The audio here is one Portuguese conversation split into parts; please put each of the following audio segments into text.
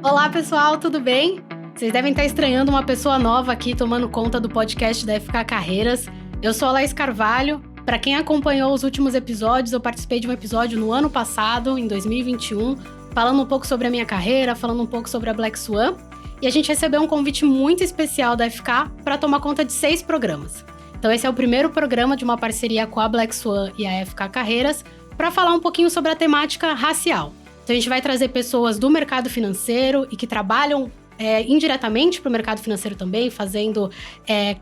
Olá, pessoal, tudo bem? Vocês devem estar estranhando uma pessoa nova aqui tomando conta do podcast da FK Carreiras. Eu sou a Laís Carvalho. Para quem acompanhou os últimos episódios, eu participei de um episódio no ano passado, em 2021, falando um pouco sobre a minha carreira, falando um pouco sobre a Black Swan. E a gente recebeu um convite muito especial da FK para tomar conta de 6 programas. Então esse é o primeiro programa de uma parceria com a Black Swan e a FK Carreiras para falar um pouquinho sobre a temática racial. Então a gente vai trazer pessoas do mercado financeiro e que trabalham indiretamente para o mercado financeiro também, fazendo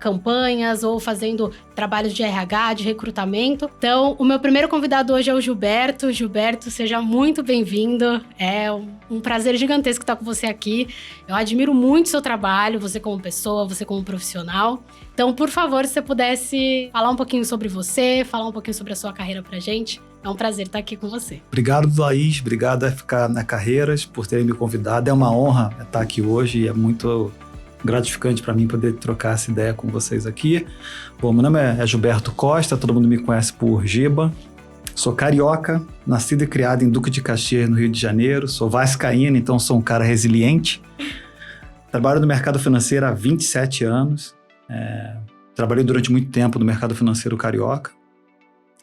campanhas ou fazendo trabalhos de RH, de recrutamento. Então, o meu primeiro convidado hoje é o Gilberto. Gilberto, seja muito bem-vindo. É um prazer gigantesco estar com você aqui. Eu admiro muito o seu trabalho, você como pessoa, você como profissional. Então, por favor, se você pudesse falar um pouquinho sobre você, falar um pouquinho sobre a sua carreira pra gente. É um prazer estar aqui com você. Obrigado, Laís. Obrigado a FK Carreiras por terem me convidado. É uma honra estar aqui hoje e é muito gratificante para mim poder trocar essa ideia com vocês aqui. Bom, meu nome é Gilberto Costa, todo mundo me conhece por Giba. Sou carioca, nascido e criado em Duque de Caxias, no Rio de Janeiro. Sou vascaíno, então sou um cara resiliente. Trabalho no mercado financeiro há 27 anos. Trabalhei durante muito tempo no mercado financeiro carioca.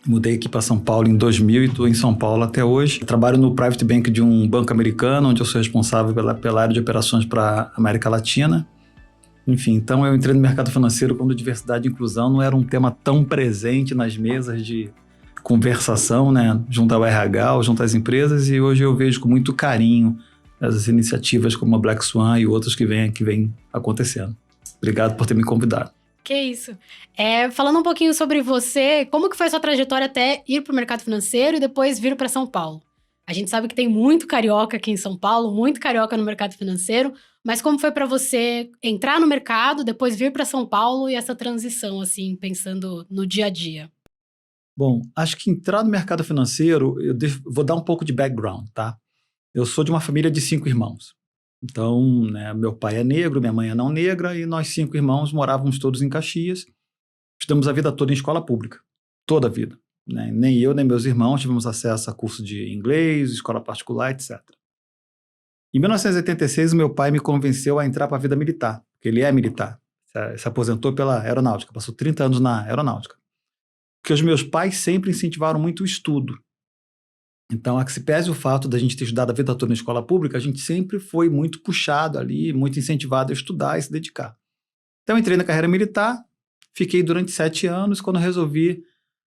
Mudei aqui para São Paulo em 2000 e estou em São Paulo até hoje. Trabalho no Private Bank de um banco americano, onde eu sou responsável pela área de operações para a América Latina. Enfim, então eu entrei no mercado financeiro quando diversidade e inclusão não era um tema tão presente nas mesas de conversação, né, junto ao RH ou junto às empresas, e hoje eu vejo com muito carinho as iniciativas como a Black Swan e outras que vêm acontecendo. Obrigado por ter me convidado. Que isso. Falando um pouquinho sobre você, como que foi a sua trajetória até ir para o mercado financeiro e depois vir para São Paulo? A gente sabe que tem muito carioca aqui em São Paulo, muito carioca no mercado financeiro, mas como foi para você entrar no mercado, depois vir para São Paulo e essa transição, assim, pensando no dia a dia? Bom, acho que entrar no mercado financeiro, vou dar um pouco de background, tá? Eu sou de uma família de 5 irmãos. Então, né, meu pai é negro, minha mãe é não negra, e nós 5 irmãos morávamos todos em Caxias. Estudamos a vida toda em escola pública, toda a vida. Né? Nem eu, nem meus irmãos tivemos acesso a curso de inglês, escola particular, etc. Em 1986, meu pai me convenceu a entrar para a vida militar, porque ele é militar. Se aposentou pela aeronáutica, passou 30 anos na aeronáutica. Porque os meus pais sempre incentivaram muito o estudo. Então, a que se pese o fato da gente ter estudado a vida toda na escola pública, a gente sempre foi muito puxado ali, muito incentivado a estudar e se dedicar. Então, entrei na carreira militar, fiquei durante 7 anos, quando resolvi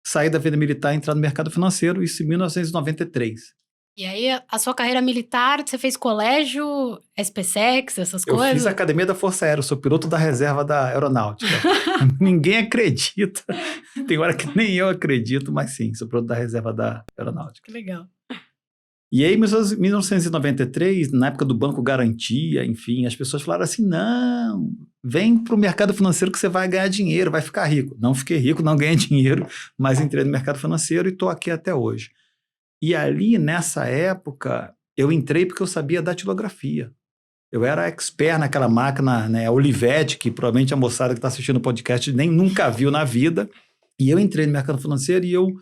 sair da vida militar e entrar no mercado financeiro, isso em 1993. E aí, a sua carreira militar, você fez colégio, SpaceX, essas coisas? Eu fiz a Academia da Força Aérea, sou piloto da reserva da aeronáutica. Ninguém acredita. Tem hora que nem eu acredito, mas sim, sou piloto da reserva da aeronáutica. Que legal. E aí, em 1993, na época do Banco Garantia, enfim, as pessoas falaram assim, não, vem para o mercado financeiro que você vai ganhar dinheiro, vai ficar rico. Não fiquei rico, não ganhei dinheiro, mas entrei no mercado financeiro e estou aqui até hoje. E ali, nessa época, eu entrei porque eu sabia datilografia. Eu era expert naquela máquina, né, Olivetti, que provavelmente a moçada que está assistindo o podcast nem nunca viu na vida. E eu entrei no mercado financeiro e eu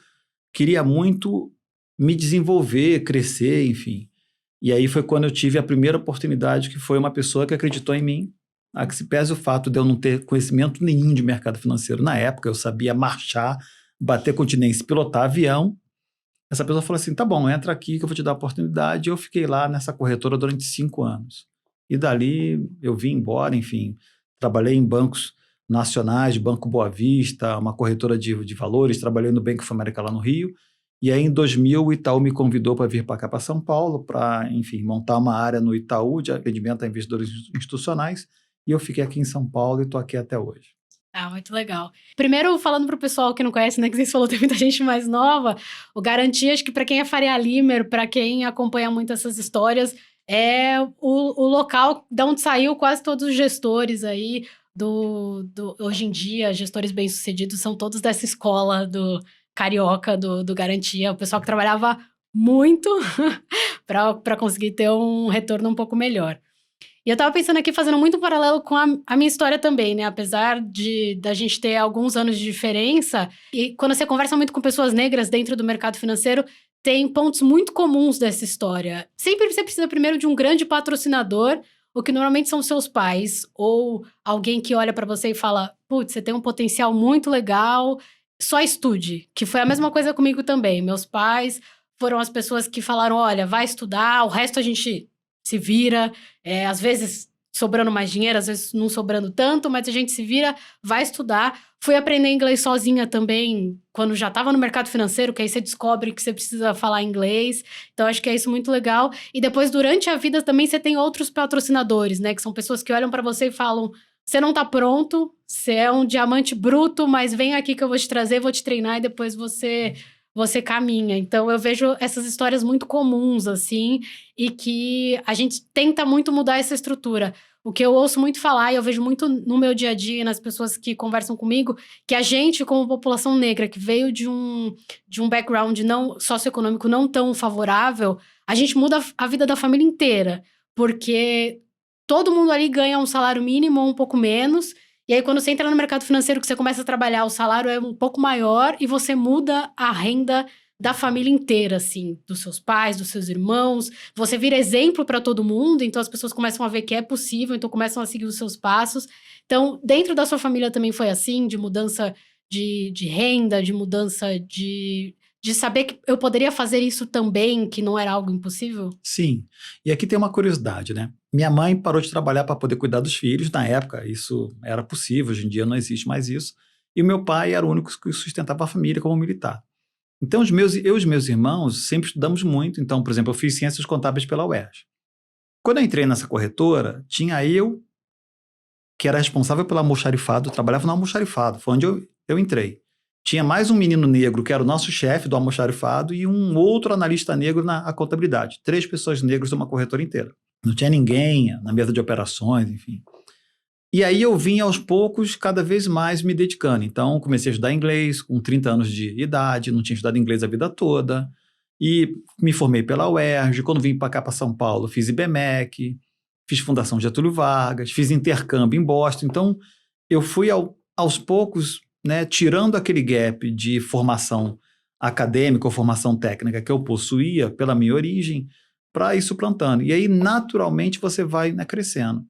queria muito me desenvolver, crescer, enfim. E aí foi quando eu tive a primeira oportunidade, que foi uma pessoa que acreditou em mim. A que se pese o fato de eu não ter conhecimento nenhum de mercado financeiro na época, eu sabia marchar, bater continência, pilotar avião. Essa pessoa falou assim, tá bom, entra aqui que eu vou te dar a oportunidade. E eu fiquei lá nessa corretora durante 5 anos. E dali eu vim embora, enfim, trabalhei em bancos nacionais, Banco Boa Vista, uma corretora de valores, trabalhei no Bank of America lá no Rio. E aí em 2000 o Itaú me convidou para vir para cá, para São Paulo, para, enfim, montar uma área no Itaú de atendimento a investidores institucionais. E eu fiquei aqui em São Paulo e estou aqui até hoje. Ah, muito legal. Primeiro, falando para o pessoal que não conhece, né, que você falou, tem muita gente mais nova, o Garantia, acho que para quem é Faria Limer, para quem acompanha muito essas histórias, é o local de onde saiu quase todos os gestores aí, hoje em dia, gestores bem-sucedidos, são todos dessa escola do carioca, do Garantia, o pessoal que trabalhava muito para conseguir ter um retorno um pouco melhor. E eu tava pensando aqui, fazendo muito paralelo com a minha história também, né? Apesar da gente ter alguns anos de diferença, e quando você conversa muito com pessoas negras dentro do mercado financeiro, tem pontos muito comuns dessa história. Sempre você precisa primeiro de um grande patrocinador, o que normalmente são seus pais, ou alguém que olha pra você e fala, putz, você tem um potencial muito legal, só estude. Que foi a mesma coisa comigo também. Meus pais foram as pessoas que falaram, olha, vai estudar, o resto a gente se vira. Às vezes sobrando mais dinheiro, às vezes não sobrando tanto, mas a gente se vira, vai estudar. Fui aprender inglês sozinha também, quando já estava no mercado financeiro, que aí você descobre que você precisa falar inglês. Então, acho que é isso muito legal. E depois, durante a vida, também você tem outros patrocinadores, né? Que são pessoas que olham para você e falam, você não tá pronto, você é um diamante bruto, mas vem aqui que eu vou te trazer, vou te treinar e depois você caminha. Então, eu vejo essas histórias muito comuns, assim, e que a gente tenta muito mudar essa estrutura. O que eu ouço muito falar, e eu vejo muito no meu dia a dia, nas pessoas que conversam comigo, que a gente, como população negra, que veio de um background não socioeconômico não tão favorável, a gente muda a vida da família inteira. Porque todo mundo ali ganha um salário mínimo ou um pouco menos. E aí, quando você entra no mercado financeiro, que você começa a trabalhar, o salário é um pouco maior e você muda a renda da família inteira, assim, dos seus pais, dos seus irmãos. Você vira exemplo para todo mundo, então as pessoas começam a ver que é possível, então começam a seguir os seus passos. Então, dentro da sua família também foi assim, de mudança de renda, de mudança de saber que eu poderia fazer isso também, que não era algo impossível? Sim. E aqui tem uma curiosidade, né? Minha mãe parou de trabalhar para poder cuidar dos filhos. Na época, isso era possível, hoje em dia não existe mais isso. E o meu pai era o único que sustentava a família como militar. Então, eu e os meus irmãos sempre estudamos muito. Então, por exemplo, eu fiz Ciências Contábeis pela UERJ. Quando eu entrei nessa corretora, tinha eu, que era responsável pelo almoxarifado, eu trabalhava no almoxarifado, foi onde eu entrei. Tinha mais um menino negro, que era o nosso chefe do almoxarifado, e um outro analista negro na contabilidade. 3 pessoas negras de uma corretora inteira. Não tinha ninguém na mesa de operações, enfim. E aí eu vim aos poucos, cada vez mais me dedicando. Então, comecei a estudar inglês com 30 anos de idade, não tinha estudado inglês a vida toda. E me formei pela UERJ. Quando vim para cá, para São Paulo, fiz IBMEC, fiz Fundação Getúlio Vargas, fiz intercâmbio em Boston. Então, eu fui aos poucos, né, tirando aquele gap de formação acadêmica ou formação técnica que eu possuía pela minha origem, para ir suplantando. E aí, naturalmente, você vai, né, crescendo.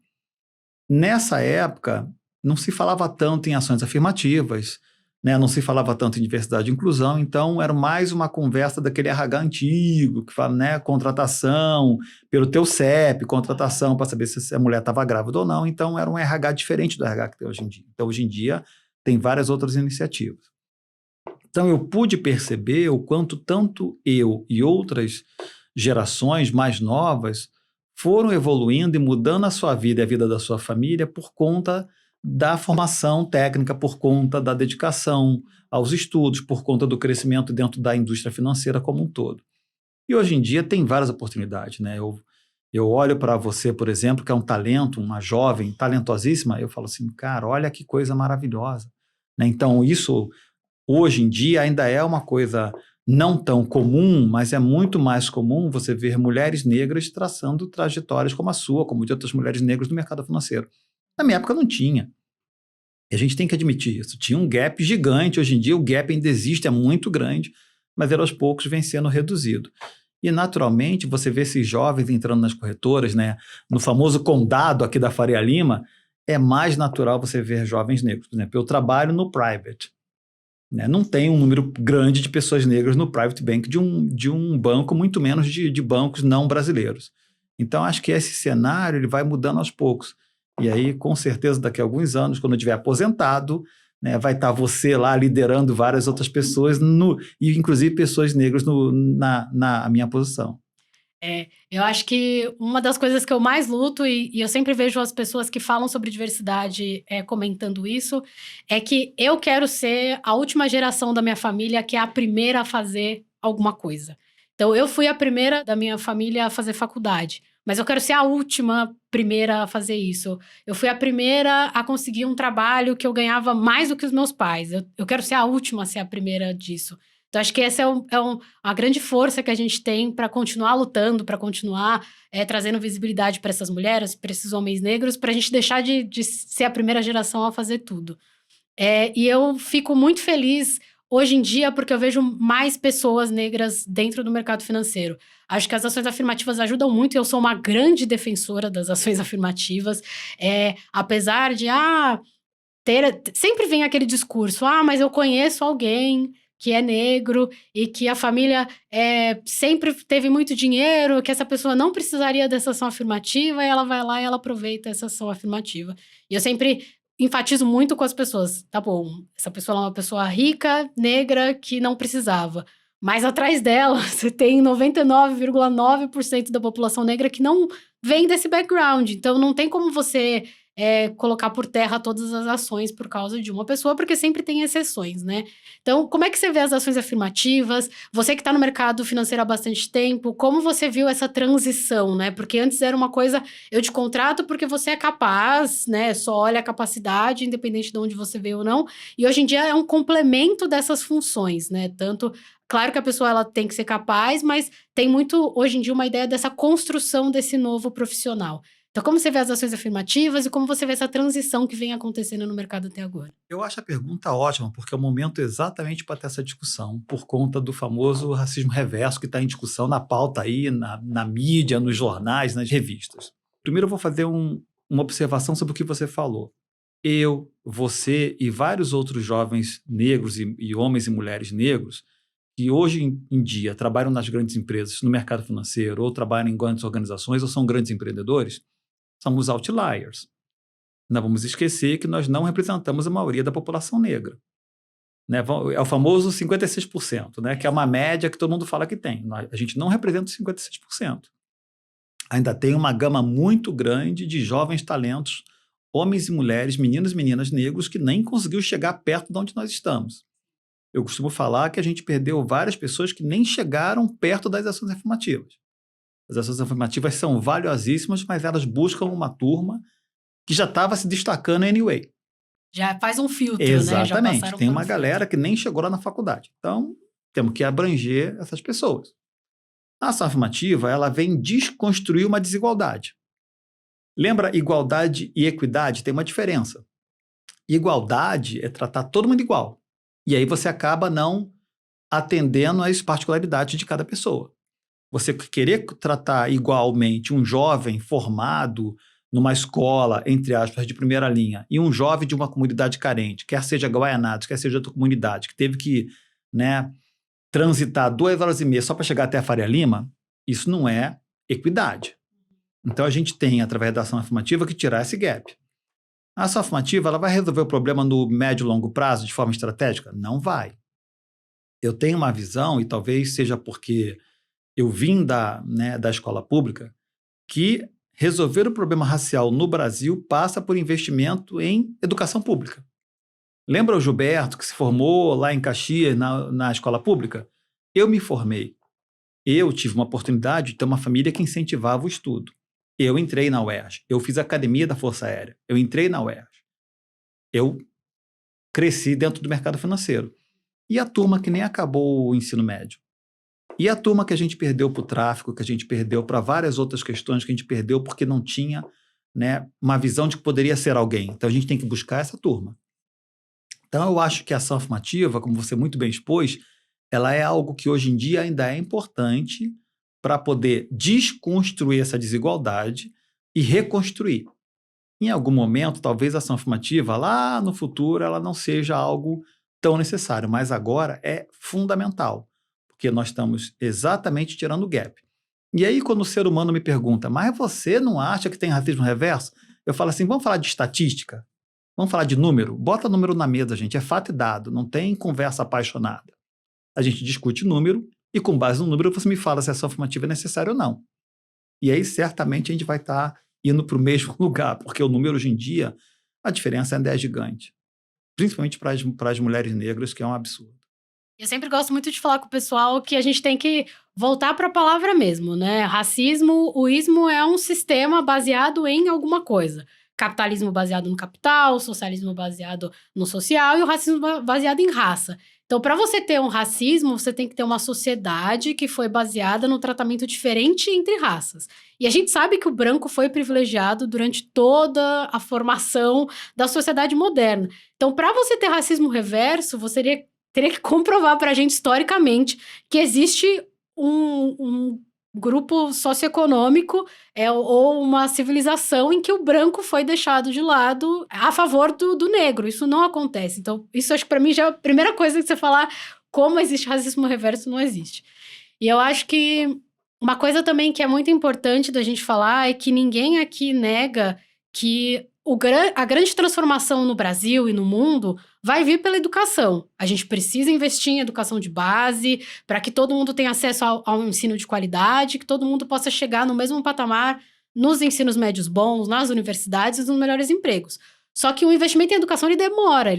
Nessa época, não se falava tanto em ações afirmativas, né? Não se falava tanto em diversidade e inclusão, então era mais uma conversa daquele RH antigo, que fala, né, contratação pelo teu CEP, contratação para saber se a mulher estava grávida ou não, então era um RH diferente do RH que tem hoje em dia. Então, hoje em dia, tem várias outras iniciativas. Então, eu pude perceber o quanto tanto eu e outras gerações mais novas foram evoluindo e mudando a sua vida e a vida da sua família por conta da formação técnica, por conta da dedicação aos estudos, por conta do crescimento dentro da indústria financeira como um todo. E hoje em dia tem várias oportunidades, né? Eu olho para você, por exemplo, que é um talento, uma jovem talentosíssima, eu falo assim, cara, olha que coisa maravilhosa, né? Então isso, hoje em dia, ainda é uma coisa não tão comum, mas é muito mais comum você ver mulheres negras traçando trajetórias como a sua, como de outras mulheres negras no mercado financeiro. Na minha época não tinha. E a gente tem que admitir isso. Tinha um gap gigante. Hoje em dia o gap ainda existe, é muito grande, mas ele aos poucos vem sendo reduzido. E naturalmente você vê esses jovens entrando nas corretoras, né? No famoso condado aqui da Faria Lima, é mais natural você ver jovens negros. Por exemplo, eu trabalho no private. Né? Não tem um número grande de pessoas negras no private bank de um banco, muito menos de bancos não brasileiros. Então, acho que esse cenário ele vai mudando aos poucos. E aí, com certeza, daqui a alguns anos, quando eu estiver aposentado, né, vai estar você lá liderando várias outras pessoas, e inclusive pessoas negras na minha posição. Eu acho que uma das coisas que eu mais luto, e eu sempre vejo as pessoas que falam sobre diversidade comentando isso, é que eu quero ser a última geração da minha família que é a primeira a fazer alguma coisa. Então, eu fui a primeira da minha família a fazer faculdade, mas eu quero ser a última primeira a fazer isso. Eu fui a primeira a conseguir um trabalho que eu ganhava mais do que os meus pais. Eu quero ser a última a ser a primeira disso. Então, acho que essa é a grande força que a gente tem para continuar lutando, para continuar trazendo visibilidade para essas mulheres, para esses homens negros, para a gente deixar de ser a primeira geração a fazer tudo. E eu fico muito feliz hoje em dia, porque eu vejo mais pessoas negras dentro do mercado financeiro. Acho que as ações afirmativas ajudam muito e eu sou uma grande defensora das ações afirmativas. Apesar de, sempre vem aquele discurso, mas eu conheço alguém que é negro e que a família sempre teve muito dinheiro, que essa pessoa não precisaria dessa ação afirmativa e ela vai lá e ela aproveita essa ação afirmativa. E eu sempre enfatizo muito com as pessoas, tá bom, essa pessoa é uma pessoa rica, negra, que não precisava. Mas atrás dela, você tem 99,9% da população negra que não vem desse background. Então, não tem como você colocar por terra todas as ações por causa de uma pessoa, porque sempre tem exceções, né? Então, como é que você vê as ações afirmativas? Você que está no mercado financeiro há bastante tempo, como você viu essa transição, né? Porque antes era uma coisa, eu te contrato porque você é capaz, né? Só olha a capacidade, independente de onde você veio ou não. E hoje em dia é um complemento dessas funções, né? Tanto, claro que a pessoa ela tem que ser capaz, mas tem muito, hoje em dia, uma ideia dessa construção desse novo profissional. Então, como você vê as ações afirmativas e como você vê essa transição que vem acontecendo no mercado até agora? Eu acho a pergunta ótima, porque é o momento exatamente para ter essa discussão, por conta do famoso racismo reverso que está em discussão na pauta aí, na mídia, nos jornais, nas revistas. Primeiro eu vou fazer uma observação sobre o que você falou. Eu, você e vários outros jovens negros e homens e mulheres negros que hoje em dia trabalham nas grandes empresas, no mercado financeiro, ou trabalham em grandes organizações, ou são grandes empreendedores, somos outliers. Não vamos esquecer que nós não representamos a maioria da população negra. Né? É o famoso 56%, né? Que é uma média que todo mundo fala que tem. A gente não representa os 56%. Ainda tem uma gama muito grande de jovens talentos, homens e mulheres, meninos e meninas negros, que nem conseguiu chegar perto de onde nós estamos. Eu costumo falar que a gente perdeu várias pessoas que nem chegaram perto das ações afirmativas. As ações afirmativas são valiosíssimas, mas elas buscam uma turma que já estava se destacando anyway. Já faz um filtro, exatamente, né? Já tem uma galera que nem chegou lá na faculdade. Então, temos que abranger essas pessoas. A ação afirmativa, ela vem desconstruir uma desigualdade. Lembra, igualdade e equidade tem uma diferença. Igualdade é tratar todo mundo igual. E aí você acaba não atendendo às particularidades de cada pessoa. Você querer tratar igualmente um jovem formado numa escola, entre aspas, de primeira linha, e um jovem de uma comunidade carente, quer seja Guaianados, quer seja outra comunidade, que teve que, né, transitar 2 horas e meia só para chegar até a Faria Lima, isso não é equidade. Então a gente tem, através da ação afirmativa, que tirar esse gap. A ação afirmativa, ela vai resolver o problema no médio e longo prazo de forma estratégica? Não vai. Eu tenho uma visão, e talvez seja porque eu vim da escola pública, que resolver o problema racial no Brasil passa por investimento em educação pública. Lembra o Gilberto, que se formou lá em Caxias, na escola pública? Eu me formei. Eu tive uma oportunidade de ter uma família que incentivava o estudo. Eu entrei na UERJ. Eu fiz a academia da Força Aérea. Eu entrei na UERJ. Eu cresci dentro do mercado financeiro. E a turma que nem acabou o ensino médio? E a turma que a gente perdeu para o tráfico, que a gente perdeu para várias outras questões que a gente perdeu porque não tinha, né, uma visão de que poderia ser alguém. Então a gente tem que buscar essa turma. Então eu acho que a ação afirmativa, como você muito bem expôs, ela é algo que hoje em dia ainda é importante para poder desconstruir essa desigualdade e reconstruir. Em algum momento, talvez a ação afirmativa, lá no futuro, ela não seja algo tão necessário, mas agora é fundamental. Porque nós estamos exatamente tirando o gap. E aí, quando o ser humano me pergunta, mas você não acha que tem racismo reverso? Eu falo assim, vamos falar de estatística? Vamos falar de número? Bota número na mesa, gente, é fato e dado, não tem conversa apaixonada. A gente discute número e com base no número você me fala se a ação afirmativa é necessária ou não. E aí, certamente, a gente vai estar indo para o mesmo lugar, porque o número hoje em dia, a diferença ainda é gigante. Principalmente para as mulheres negras, que é um absurdo. Eu sempre gosto muito de falar com o pessoal que a gente tem que voltar para a palavra mesmo, né? Racismo, o ismo é um sistema baseado em alguma coisa. Capitalismo baseado no capital, socialismo baseado no social e o racismo baseado em raça. Então, para você ter um racismo, você tem que ter uma sociedade que foi baseada no tratamento diferente entre raças. E a gente sabe que o branco foi privilegiado durante toda a formação da sociedade moderna. Então, para você ter racismo reverso, você teria que comprovar para a gente historicamente que existe um grupo socioeconômico ou uma civilização em que o branco foi deixado de lado a favor do negro. Isso não acontece. Então, isso acho que para mim já é a primeira coisa que você falar como existe racismo reverso, não existe. E eu acho que uma coisa também que é muito importante da gente falar é que ninguém aqui nega que a grande transformação no Brasil e no mundo vai vir pela educação. A gente precisa investir em educação de base para que todo mundo tenha acesso ao ensino de qualidade, que todo mundo possa chegar no mesmo patamar nos ensinos médios bons, nas universidades e nos melhores empregos. Só que o investimento em educação ele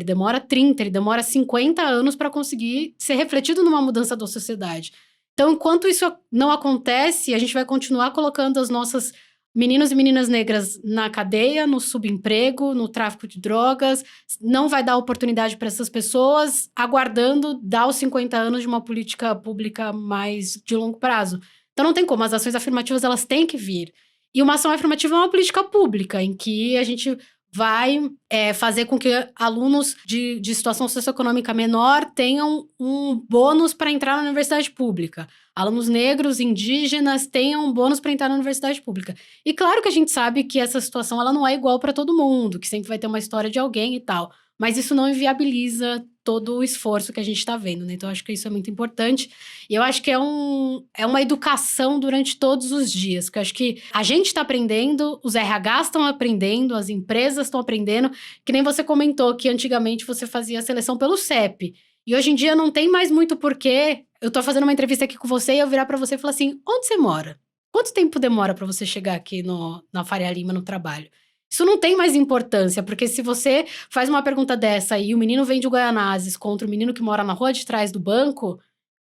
demora 30, ele demora 50 anos para conseguir ser refletido numa mudança da sociedade. Então, enquanto isso não acontece, a gente vai continuar colocando as nossas meninos e meninas negras na cadeia, no subemprego, no tráfico de drogas, não vai dar oportunidade para essas pessoas, aguardando dar os 50 anos de uma política pública mais de longo prazo. Então não tem como, as ações afirmativas elas têm que vir. E uma ação afirmativa é uma política pública, em que a gente vai fazer com que alunos de situação socioeconômica menor tenham um bônus para entrar na universidade pública. Alunos negros, indígenas, tenham um bônus para entrar na universidade pública. E claro que a gente sabe que essa situação ela não é igual para todo mundo, que sempre vai ter uma história de alguém e tal. Mas isso não inviabiliza todo o esforço que a gente está vendo, né? Então, eu acho que isso é muito importante. E eu acho que é uma educação durante todos os dias. Porque eu acho que a gente está aprendendo, os RHs estão aprendendo, as empresas estão aprendendo. Que nem você comentou que antigamente você fazia a seleção pelo CEP. E hoje em dia não tem mais muito porquê. Eu tô fazendo uma entrevista aqui com você e eu virar para você e falar assim, onde você mora? Quanto tempo demora para você chegar aqui na Faria Lima, no trabalho? Isso não tem mais importância, porque se você faz uma pergunta dessa e o menino vem de Guaianazes contra o menino que mora na rua de trás do banco,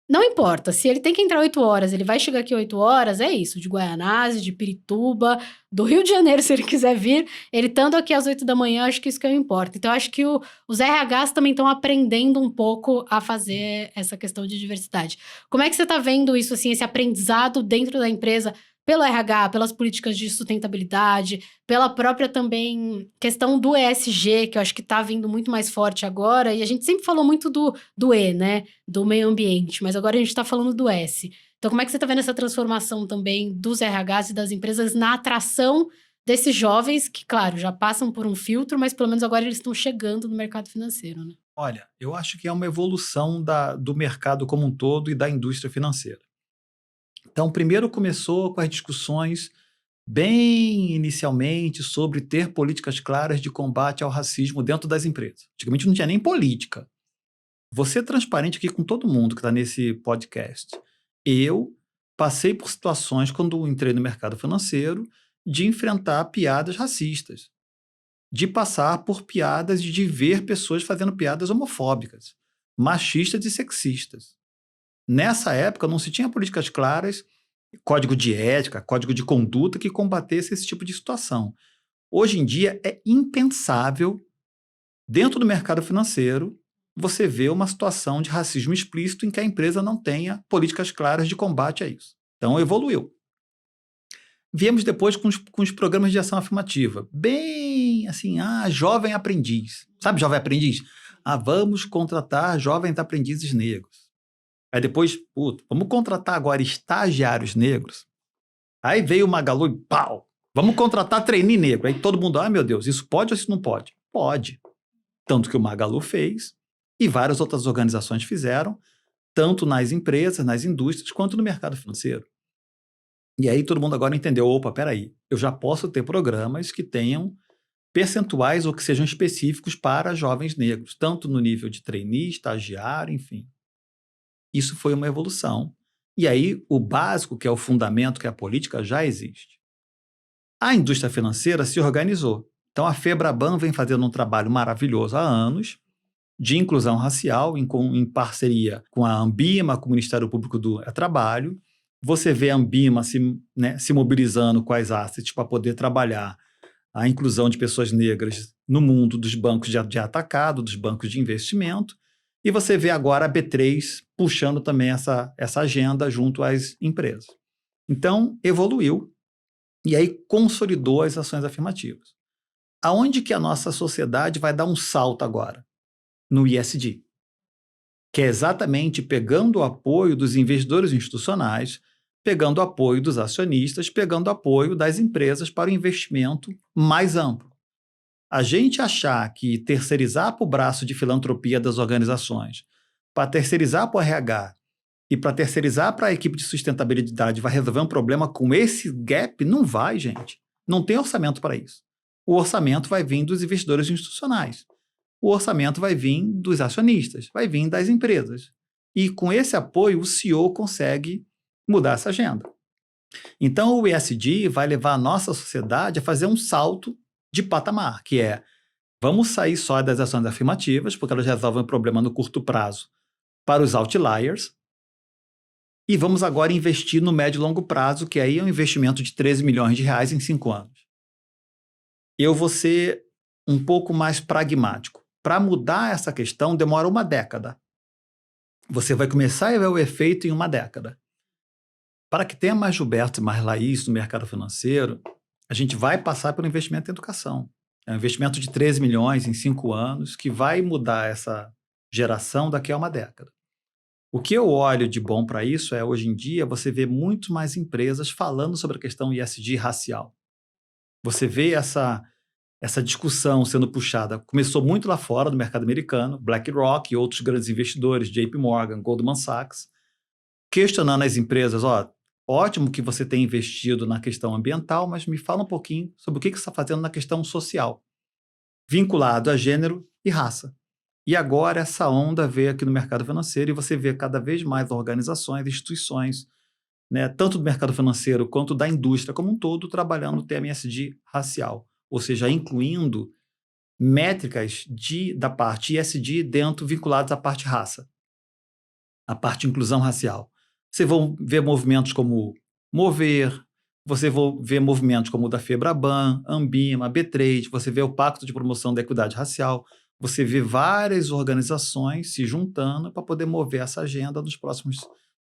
não importa. Se ele tem que entrar 8 horas, ele vai chegar aqui 8 horas, é isso. De Guaianazes, de Pirituba, do Rio de Janeiro, se ele quiser vir, ele estando aqui às 8 da manhã, acho que isso que importa. Então, acho que os RHs também estão aprendendo um pouco a fazer essa questão de diversidade. Como é que você está vendo isso, assim, esse aprendizado dentro da empresa, pelo RH, pelas políticas de sustentabilidade, pela própria também questão do ESG, que eu acho que está vindo muito mais forte agora, e a gente sempre falou muito do E, né, do meio ambiente, mas agora a gente está falando do S. Então, como é que você está vendo essa transformação também dos RHs e das empresas na atração desses jovens que, claro, já passam por um filtro, mas pelo menos agora eles estão chegando no mercado financeiro, né? Olha, eu acho que é uma evolução do mercado como um todo e da indústria financeira. Então, primeiro começou com as discussões bem inicialmente sobre ter políticas claras de combate ao racismo dentro das empresas. Antigamente não tinha nem política. Vou ser transparente aqui com todo mundo que está nesse podcast. Eu passei por situações, quando entrei no mercado financeiro, de enfrentar piadas racistas, de passar por piadas, de ver pessoas fazendo piadas homofóbicas, machistas e sexistas. Nessa época não se tinha políticas claras, código de ética, código de conduta que combatesse esse tipo de situação. Hoje em dia é impensável, dentro do mercado financeiro, você ver uma situação de racismo explícito em que a empresa não tenha políticas claras de combate a isso. Então evoluiu. Viemos depois com os programas de ação afirmativa. Bem assim, jovem aprendiz. Sabe jovem aprendiz? Vamos contratar jovens aprendizes negros. Aí depois, vamos contratar agora estagiários negros. Aí veio o Magalu e pau! Vamos contratar trainee negro. Aí todo mundo, meu Deus, isso pode ou isso não pode? Pode. Tanto que o Magalu fez e várias outras organizações fizeram, tanto nas empresas, nas indústrias, quanto no mercado financeiro. E aí todo mundo agora entendeu, peraí, eu já posso ter programas que tenham percentuais ou que sejam específicos para jovens negros, tanto no nível de trainee, estagiário, enfim. Isso foi uma evolução. E aí, o básico, que é o fundamento, que é a política, já existe. A indústria financeira se organizou. Então, a FEBRABAN vem fazendo um trabalho maravilhoso há anos de inclusão racial, em parceria com a Ambima, com o Ministério Público do Trabalho. Você vê a Ambima se mobilizando com as assets para poder trabalhar a inclusão de pessoas negras no mundo dos bancos de atacado, dos bancos de investimento. E você vê agora a B3 puxando também essa agenda junto às empresas. Então, evoluiu e aí consolidou as ações afirmativas. Aonde que a nossa sociedade vai dar um salto agora? No ESG. que é exatamente pegando o apoio dos investidores institucionais, pegando o apoio dos acionistas, pegando o apoio das empresas para o investimento mais amplo. A gente achar que terceirizar para o braço de filantropia das organizações, para terceirizar para o RH e para terceirizar para a equipe de sustentabilidade vai resolver um problema com esse gap, não vai, gente. Não tem orçamento para isso. O orçamento vai vir dos investidores institucionais. O orçamento vai vir dos acionistas, vai vir das empresas. E com esse apoio, o CEO consegue mudar essa agenda. Então, o ESG vai levar a nossa sociedade a fazer um salto de patamar, que é, vamos sair só das ações afirmativas, porque elas resolvem o problema no curto prazo para os outliers, e vamos agora investir no médio e longo prazo, que aí é um investimento de 13 milhões de reais em 5 anos. Eu vou ser um pouco mais pragmático. Para mudar essa questão, demora 1 década. Você vai começar a ver o efeito em 1 década. Para que tenha mais Gilberto e mais Laís no mercado financeiro, a gente vai passar pelo investimento em educação. É um investimento de 13 milhões em 5 anos que vai mudar essa geração daqui a 1 década. O que eu olho de bom para isso é, hoje em dia, você vê muito mais empresas falando sobre a questão ESG racial. Você vê essa discussão sendo puxada. Começou muito lá fora, no mercado americano, BlackRock e outros grandes investidores, JP Morgan, Goldman Sachs, questionando as empresas, ótimo que você tenha investido na questão ambiental, mas me fala um pouquinho sobre o que você está fazendo na questão social, vinculado a gênero e raça. E agora essa onda veio aqui no mercado financeiro e você vê cada vez mais organizações, instituições, né, tanto do mercado financeiro quanto da indústria como um todo, trabalhando o tema ESG racial, ou seja, incluindo métricas da parte ESG vinculadas à parte raça, à parte inclusão racial. Você vai ver movimentos como Mover, você vai ver movimentos como o da FEBRABAN, Ambima, B3, você vê o Pacto de Promoção da Equidade Racial, você vê várias organizações se juntando para poder mover essa agenda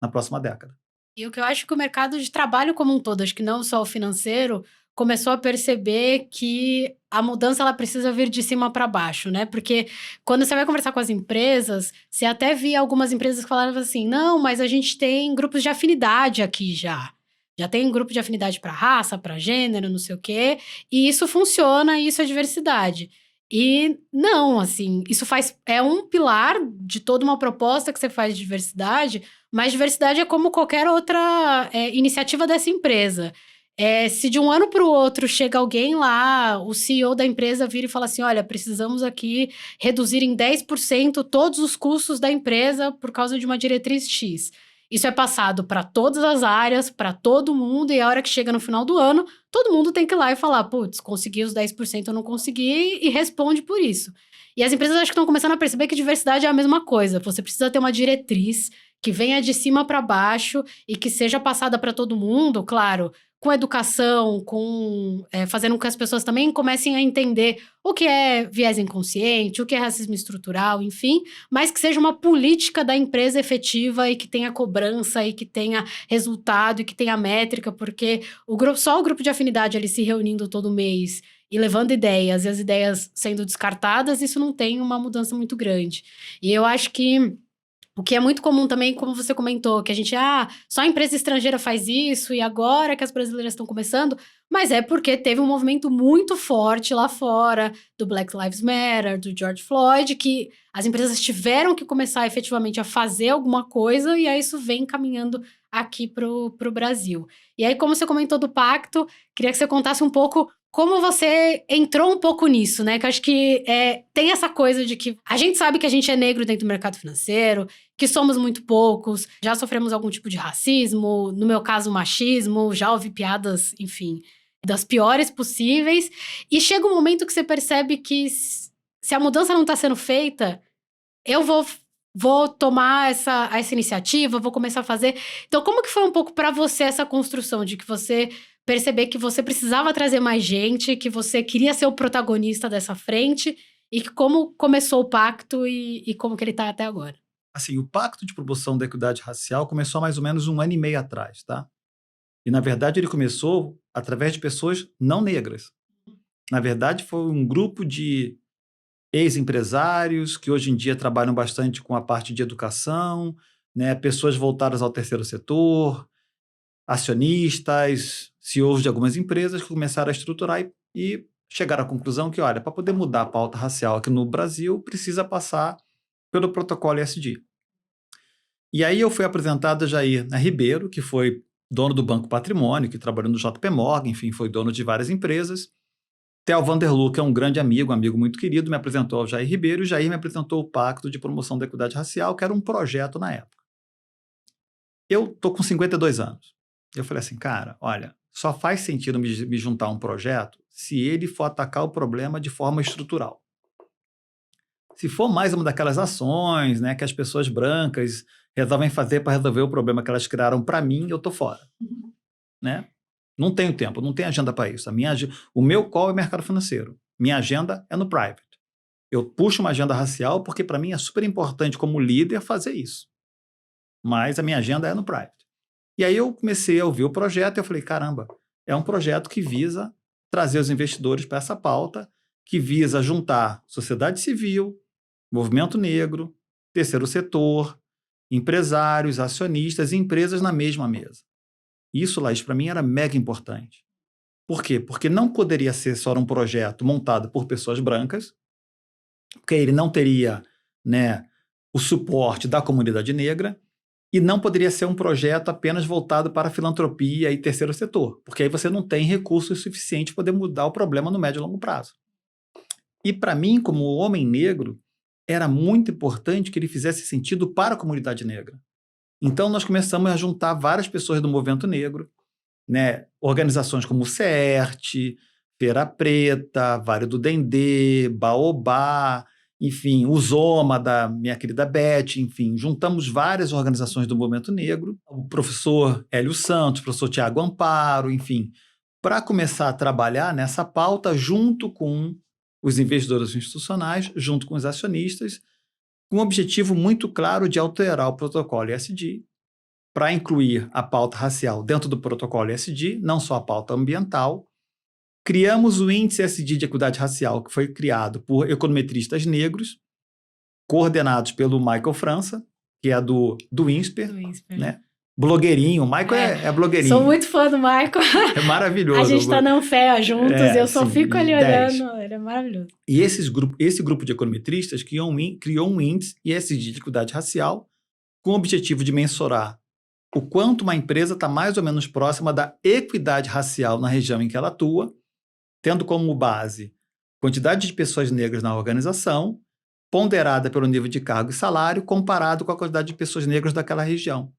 na próxima década. E o que eu acho que o mercado de trabalho como um todo, acho que não só o financeiro, começou a perceber que a mudança ela precisa vir de cima para baixo, né? Porque quando você vai conversar com as empresas, você até via algumas empresas que falavam assim, não, mas a gente tem grupos de afinidade aqui já. Já tem grupo de afinidade para raça, para gênero, não sei o quê. E isso funciona, e isso é diversidade. E não, assim, é um pilar de toda uma proposta que você faz de diversidade, mas diversidade é como qualquer outra iniciativa dessa empresa. Se de um ano para o outro chega alguém lá, o CEO da empresa vira e fala assim, olha, precisamos aqui reduzir em 10% todos os custos da empresa por causa de uma diretriz X. Isso é passado para todas as áreas, para todo mundo, e a hora que chega no final do ano, todo mundo tem que ir lá e falar, putz, consegui os 10%, eu não consegui, e responde por isso. E as empresas acho que estão começando a perceber que diversidade é a mesma coisa. Você precisa ter uma diretriz que venha de cima para baixo e que seja passada para todo mundo, claro, com educação, fazendo com que as pessoas também comecem a entender o que é viés inconsciente, o que é racismo estrutural, enfim, mas que seja uma política da empresa efetiva e que tenha cobrança e que tenha resultado e que tenha métrica, porque só o grupo de afinidade ali se reunindo todo mês e levando ideias e as ideias sendo descartadas, isso não tem uma mudança muito grande. E eu acho que o que é muito comum também, como você comentou, que a gente, só a empresa estrangeira faz isso e agora que as brasileiras estão começando, mas é porque teve um movimento muito forte lá fora, do Black Lives Matter, do George Floyd, que as empresas tiveram que começar efetivamente a fazer alguma coisa e aí isso vem caminhando aqui pro Brasil. E aí, como você comentou do pacto, queria que você contasse um pouco como você entrou um pouco nisso, né? Que eu acho que tem essa coisa de que a gente sabe que a gente é negro dentro do mercado financeiro, que somos muito poucos, já sofremos algum tipo de racismo, no meu caso, machismo, já ouvi piadas, enfim, das piores possíveis. E chega um momento que você percebe que se a mudança não está sendo feita, eu vou tomar essa iniciativa, vou começar a fazer. Então, como que foi um pouco para você essa construção de que você perceber que você precisava trazer mais gente, que você queria ser o protagonista dessa frente e que como começou o pacto e como que ele está até agora? Assim, o Pacto de Promoção da Equidade Racial começou há mais ou menos 1 ano e meio atrás, tá? E, na verdade, ele começou através de pessoas não negras. Na verdade, foi um grupo de ex-empresários que hoje em dia trabalham bastante com a parte de educação, né, pessoas voltadas ao terceiro setor, acionistas, CEOs de algumas empresas que começaram a estruturar e chegaram à conclusão que, olha, para poder mudar a pauta racial aqui no Brasil, precisa passar pelo protocolo ESG. E aí eu fui apresentado a Jair Ribeiro, que foi dono do Banco Patrimônio, que trabalhou no JP Morgan, enfim, foi dono de várias empresas. Theo Vanderloo, que é um grande amigo, um amigo muito querido, me apresentou ao Jair Ribeiro, e o Jair me apresentou o Pacto de Promoção da Equidade Racial, que era um projeto na época. Eu tô com 52 anos. Eu falei assim, cara, olha, só faz sentido me juntar a um projeto se ele for atacar o problema de forma estrutural. Se for mais uma daquelas ações, né, que as pessoas brancas resolvem fazer para resolver o problema que elas criaram para mim, eu tô fora. Né? Não tenho tempo, não tenho agenda para isso. O meu call é mercado financeiro. Minha agenda é no private. Eu puxo uma agenda racial porque para mim é super importante como líder fazer isso. Mas a minha agenda é no private. E aí eu comecei a ouvir o projeto e eu falei, caramba, é um projeto que visa trazer os investidores para essa pauta, que visa juntar sociedade civil, movimento negro, terceiro setor, empresários, acionistas e empresas na mesma mesa. Isso, Laís, para mim era mega importante. Por quê? Porque não poderia ser só um projeto montado por pessoas brancas, porque ele não teria, né, o suporte da comunidade negra, e não poderia ser um projeto apenas voltado para a filantropia e terceiro setor, porque aí você não tem recursos suficientes para poder mudar o problema no médio e longo prazo. E para mim, como homem negro, era muito importante que ele fizesse sentido para a comunidade negra. Então, nós começamos a juntar várias pessoas do movimento negro, né? Organizações como o CERT, Feira Preta, Vale do Dendê, Baobá, enfim, o Zoma, da minha querida Beth, enfim, juntamos várias organizações do movimento negro, o professor Hélio Santos, o professor Tiago Amparo, enfim, para começar a trabalhar nessa pauta junto com os investidores institucionais, junto com os acionistas, com um objetivo muito claro de alterar o protocolo ESG para incluir a pauta racial dentro do protocolo ESG, não só a pauta ambiental. Criamos o Índice ESG de Equidade Racial, que foi criado por econometristas negros, coordenados pelo Michael França, que é do INSPER, né? Blogueirinho. O Michael é blogueirinho. Sou muito fã do Michael. É maravilhoso. A gente está na Anfea juntos, eu só fico ali olhando, ele é maravilhoso. E esse grupo de econometristas criou um índice ESG de equidade racial com o objetivo de mensurar o quanto uma empresa está mais ou menos próxima da equidade racial na região em que ela atua, tendo como base quantidade de pessoas negras na organização, ponderada pelo nível de cargo e salário, comparado com a quantidade de pessoas negras daquela região.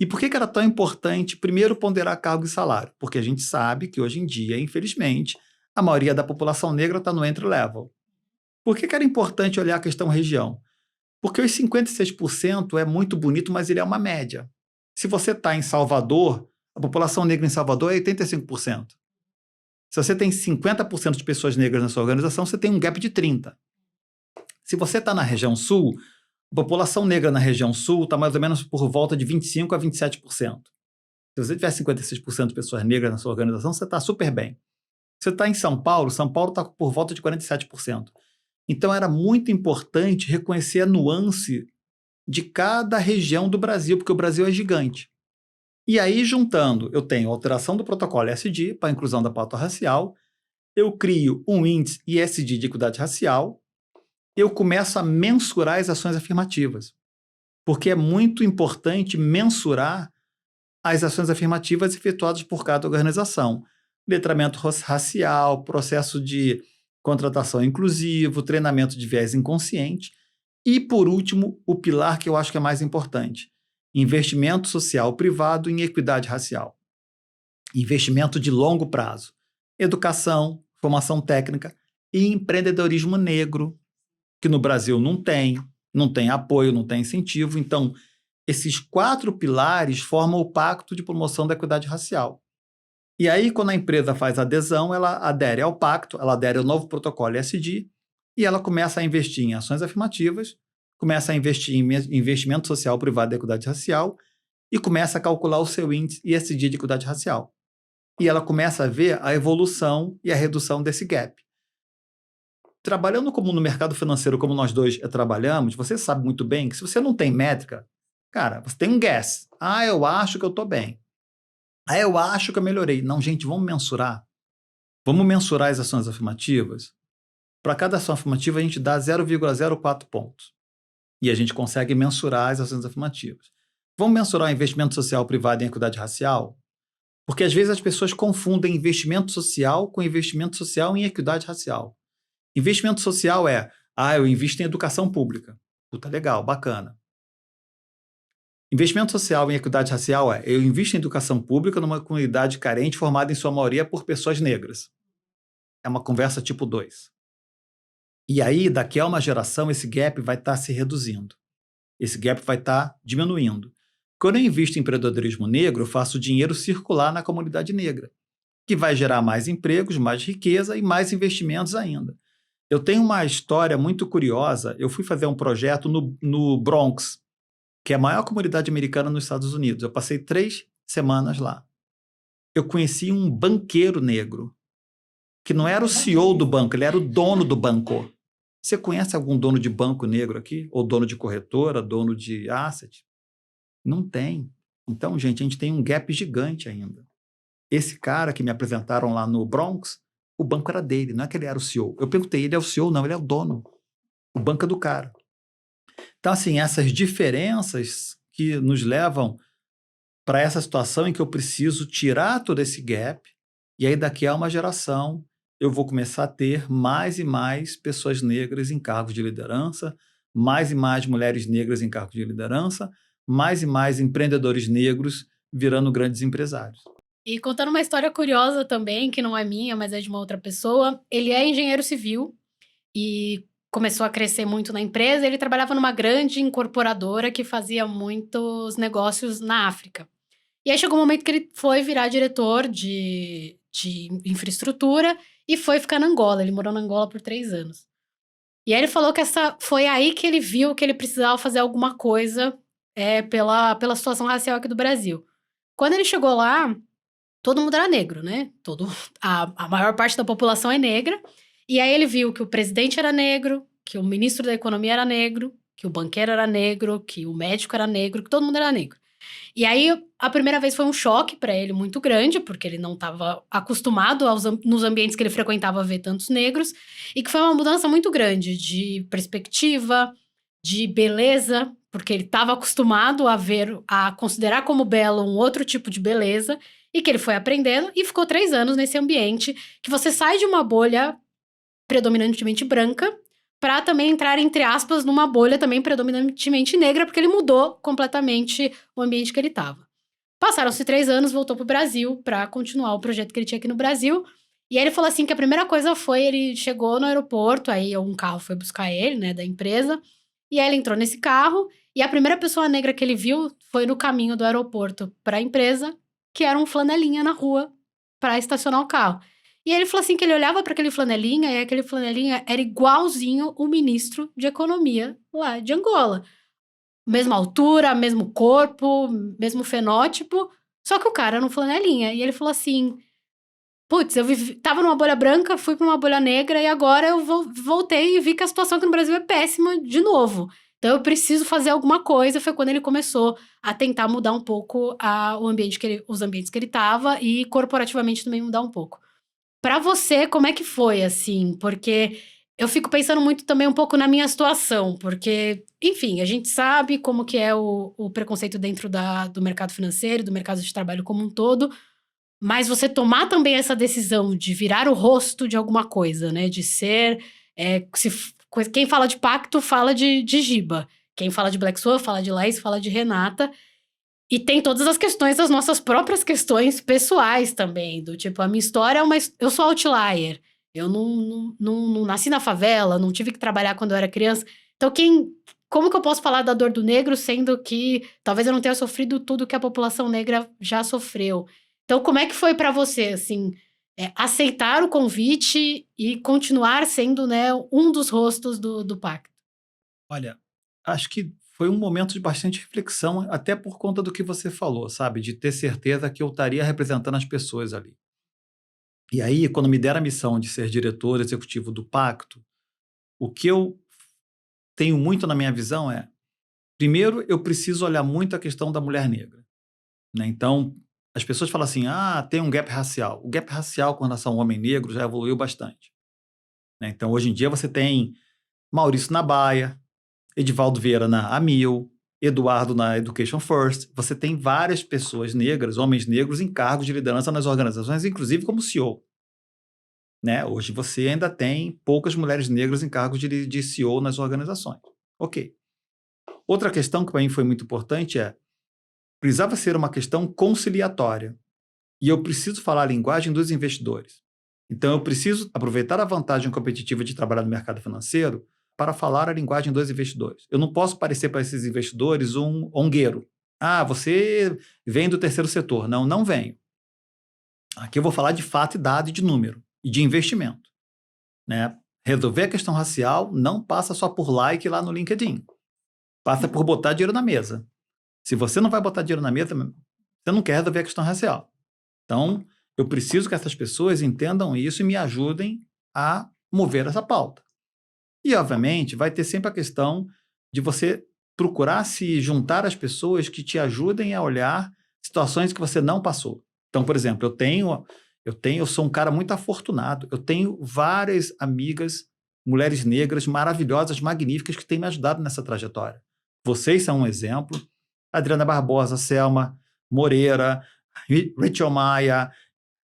E por que era tão importante, primeiro, ponderar cargo e salário? Porque a gente sabe que hoje em dia, infelizmente, a maioria da população negra está no entry level. Por que era importante olhar a questão região? Porque os 56% é muito bonito, mas ele é uma média. Se você está em Salvador, a população negra em Salvador é 85%. Se você tem 50% de pessoas negras na sua organização, você tem um gap de 30%. Se você está na região sul, a população negra na região sul está mais ou menos por volta de 25% a 27%. Se você tiver 56% de pessoas negras na sua organização, você está super bem. Se você está em São Paulo está por volta de 47%. Então, era muito importante reconhecer a nuance de cada região do Brasil, porque o Brasil é gigante. E aí, juntando, eu tenho a alteração do protocolo ESG para a inclusão da pauta racial, eu crio um índice ESG de equidade racial, eu começo a mensurar as ações afirmativas, porque é muito importante mensurar as ações afirmativas efetuadas por cada organização. Letramento racial, processo de contratação inclusivo, treinamento de viés inconsciente e, por último, o pilar que eu acho que é mais importante, investimento social privado em equidade racial. Investimento de longo prazo, educação, formação técnica e empreendedorismo negro, que no Brasil não tem apoio, não tem incentivo. Então, esses 4 pilares formam o Pacto de Promoção da Equidade Racial. E aí, quando a empresa faz adesão, ela adere ao pacto, ela adere ao novo protocolo ESG e ela começa a investir em ações afirmativas, começa a investir em investimento social privado da equidade racial e começa a calcular o seu índice ESG de equidade racial. E ela começa a ver a evolução e a redução desse gap. trabalhando como no mercado financeiro, como nós dois trabalhamos, você sabe muito bem que se você não tem métrica, cara, você tem um guess. Eu acho que eu estou bem. Eu acho que eu melhorei. Não, gente, vamos mensurar. Vamos mensurar as ações afirmativas. Para cada ação afirmativa, a gente dá 0,04 pontos. E a gente consegue mensurar as ações afirmativas. Vamos mensurar o investimento social privado em equidade racial? Porque às vezes as pessoas confundem investimento social com investimento social em equidade racial. Investimento social eu invisto em educação pública. Puta, legal, bacana. Investimento social em equidade racial eu invisto em educação pública numa comunidade carente formada em sua maioria por pessoas negras. É uma conversa tipo 2. E aí, daqui a uma geração, esse gap vai estar se reduzindo. Esse gap vai estar diminuindo. Quando eu invisto em empreendedorismo negro, eu faço dinheiro circular na comunidade negra, que vai gerar mais empregos, mais riqueza e mais investimentos ainda. Eu tenho uma história muito curiosa. Eu fui fazer um projeto no Bronx, que é a maior comunidade americana nos Estados Unidos. Eu passei 3 semanas lá. Eu conheci um banqueiro negro, que não era o CEO do banco, ele era o dono do banco. Você conhece algum dono de banco negro aqui? Ou dono de corretora, dono de asset? Não tem. Então, gente, a gente tem um gap gigante ainda. Esse cara que me apresentaram lá no Bronx, o banco era dele, não é que ele era o CEO. Eu perguntei, ele é o CEO? Não, ele é o dono. O banco é do cara. Então, assim, essas diferenças que nos levam para essa situação em que eu preciso tirar todo esse gap, e aí daqui a uma geração eu vou começar a ter mais e mais pessoas negras em cargos de liderança, mais e mais mulheres negras em cargos de liderança, mais e mais empreendedores negros virando grandes empresários. E contando uma história curiosa também, que não é minha, mas é de uma outra pessoa, ele é engenheiro civil e começou a crescer muito na empresa. Ele trabalhava numa grande incorporadora que fazia muitos negócios na África. E aí chegou um momento que ele foi virar diretor de infraestrutura e foi ficar na Angola. Ele morou na Angola por 3 anos. E aí ele falou que foi aí que ele viu que ele precisava fazer alguma coisa pela situação racial aqui do Brasil. Quando ele chegou lá, todo mundo era negro, né? A maior parte da população é negra. E aí ele viu que o presidente era negro, que o ministro da economia era negro, que o banqueiro era negro, que o médico era negro, que todo mundo era negro. E aí, a primeira vez foi um choque para ele muito grande, porque ele não estava acostumado nos ambientes que ele frequentava a ver tantos negros, e que foi uma mudança muito grande de perspectiva, de beleza, porque ele estava acostumado a considerar como belo um outro tipo de beleza, e que ele foi aprendendo e ficou 3 anos nesse ambiente, que você sai de uma bolha predominantemente branca, para também entrar, entre aspas, numa bolha também predominantemente negra, porque ele mudou completamente o ambiente que ele estava. Passaram-se 3 anos, voltou pro Brasil para continuar o projeto que ele tinha aqui no Brasil. E aí ele falou assim que a primeira coisa foi, ele chegou no aeroporto, aí um carro foi buscar ele, né, da empresa, e aí ele entrou nesse carro, e a primeira pessoa negra que ele viu foi no caminho do aeroporto para a empresa, que era um flanelinha na rua para estacionar o carro. E ele falou assim que ele olhava para aquele flanelinha, e aquele flanelinha era igualzinho o ministro de economia lá de Angola. Mesma altura, mesmo corpo, mesmo fenótipo, só que o cara era um flanelinha. E ele falou assim, putz, tava numa bolha branca, fui para uma bolha negra, e agora eu voltei e vi que a situação aqui no Brasil é péssima de novo. Então eu preciso fazer alguma coisa. Foi quando ele começou a tentar mudar um pouco os ambientes que ele tava, e corporativamente também mudar um pouco. Pra você, como é que foi, assim? Porque eu fico pensando muito também um pouco na minha situação, porque, enfim, a gente sabe como que é o preconceito dentro do mercado financeiro, do mercado de trabalho como um todo, mas você tomar também essa decisão de virar o rosto de alguma coisa, né? De ser... quem fala de pacto, fala de Giba. Quem fala de Black Swan, fala de Laís, fala de Renata. E tem todas as questões das nossas próprias questões pessoais também, do tipo, a minha história eu sou outlier, eu não nasci na favela, não tive que trabalhar quando eu era criança, então como que eu posso falar da dor do negro, sendo que talvez eu não tenha sofrido tudo que a população negra já sofreu? Então, como é que foi pra você, assim, aceitar o convite e continuar sendo, né, um dos rostos do pacto? Olha, acho que foi um momento de bastante reflexão, até por conta do que você falou, sabe? De ter certeza que eu estaria representando as pessoas ali. E aí, quando me deram a missão de ser diretor executivo do Pacto, o que eu tenho muito na minha visão é, primeiro, eu preciso olhar muito a questão da mulher negra, né? Então, as pessoas falam assim, tem um gap racial. O gap racial com relação ao homem negro já evoluiu bastante, né? Então, hoje em dia, você tem Maurício na Baia, Edivaldo Vieira na Amil, Eduardo na Education First. Você tem várias pessoas negras, homens negros, em cargos de liderança nas organizações, inclusive como CEO. Né? Hoje você ainda tem poucas mulheres negras em cargos de CEO nas organizações. Ok. Outra questão que para mim foi muito importante precisava ser uma questão conciliatória. E eu preciso falar a linguagem dos investidores. Então eu preciso aproveitar a vantagem competitiva de trabalhar no mercado financeiro para falar a linguagem dos investidores. Eu não posso parecer para esses investidores um ongueiro. Você vem do terceiro setor. Não, não venho. Aqui eu vou falar de fato e dado e de número e de investimento, né? Resolver a questão racial não passa só por like lá no LinkedIn. Passa por botar dinheiro na mesa. Se você não vai botar dinheiro na mesa, você não quer resolver a questão racial. Então, eu preciso que essas pessoas entendam isso e me ajudem a mover essa pauta. E, obviamente, vai ter sempre a questão de você procurar se juntar às pessoas que te ajudem a olhar situações que você não passou. Então, por exemplo, eu sou um cara muito afortunado. Eu tenho várias amigas, mulheres negras maravilhosas, magníficas, que têm me ajudado nessa trajetória. Vocês são um exemplo. Adriana Barbosa, Selma Moreira, Rachel Maia,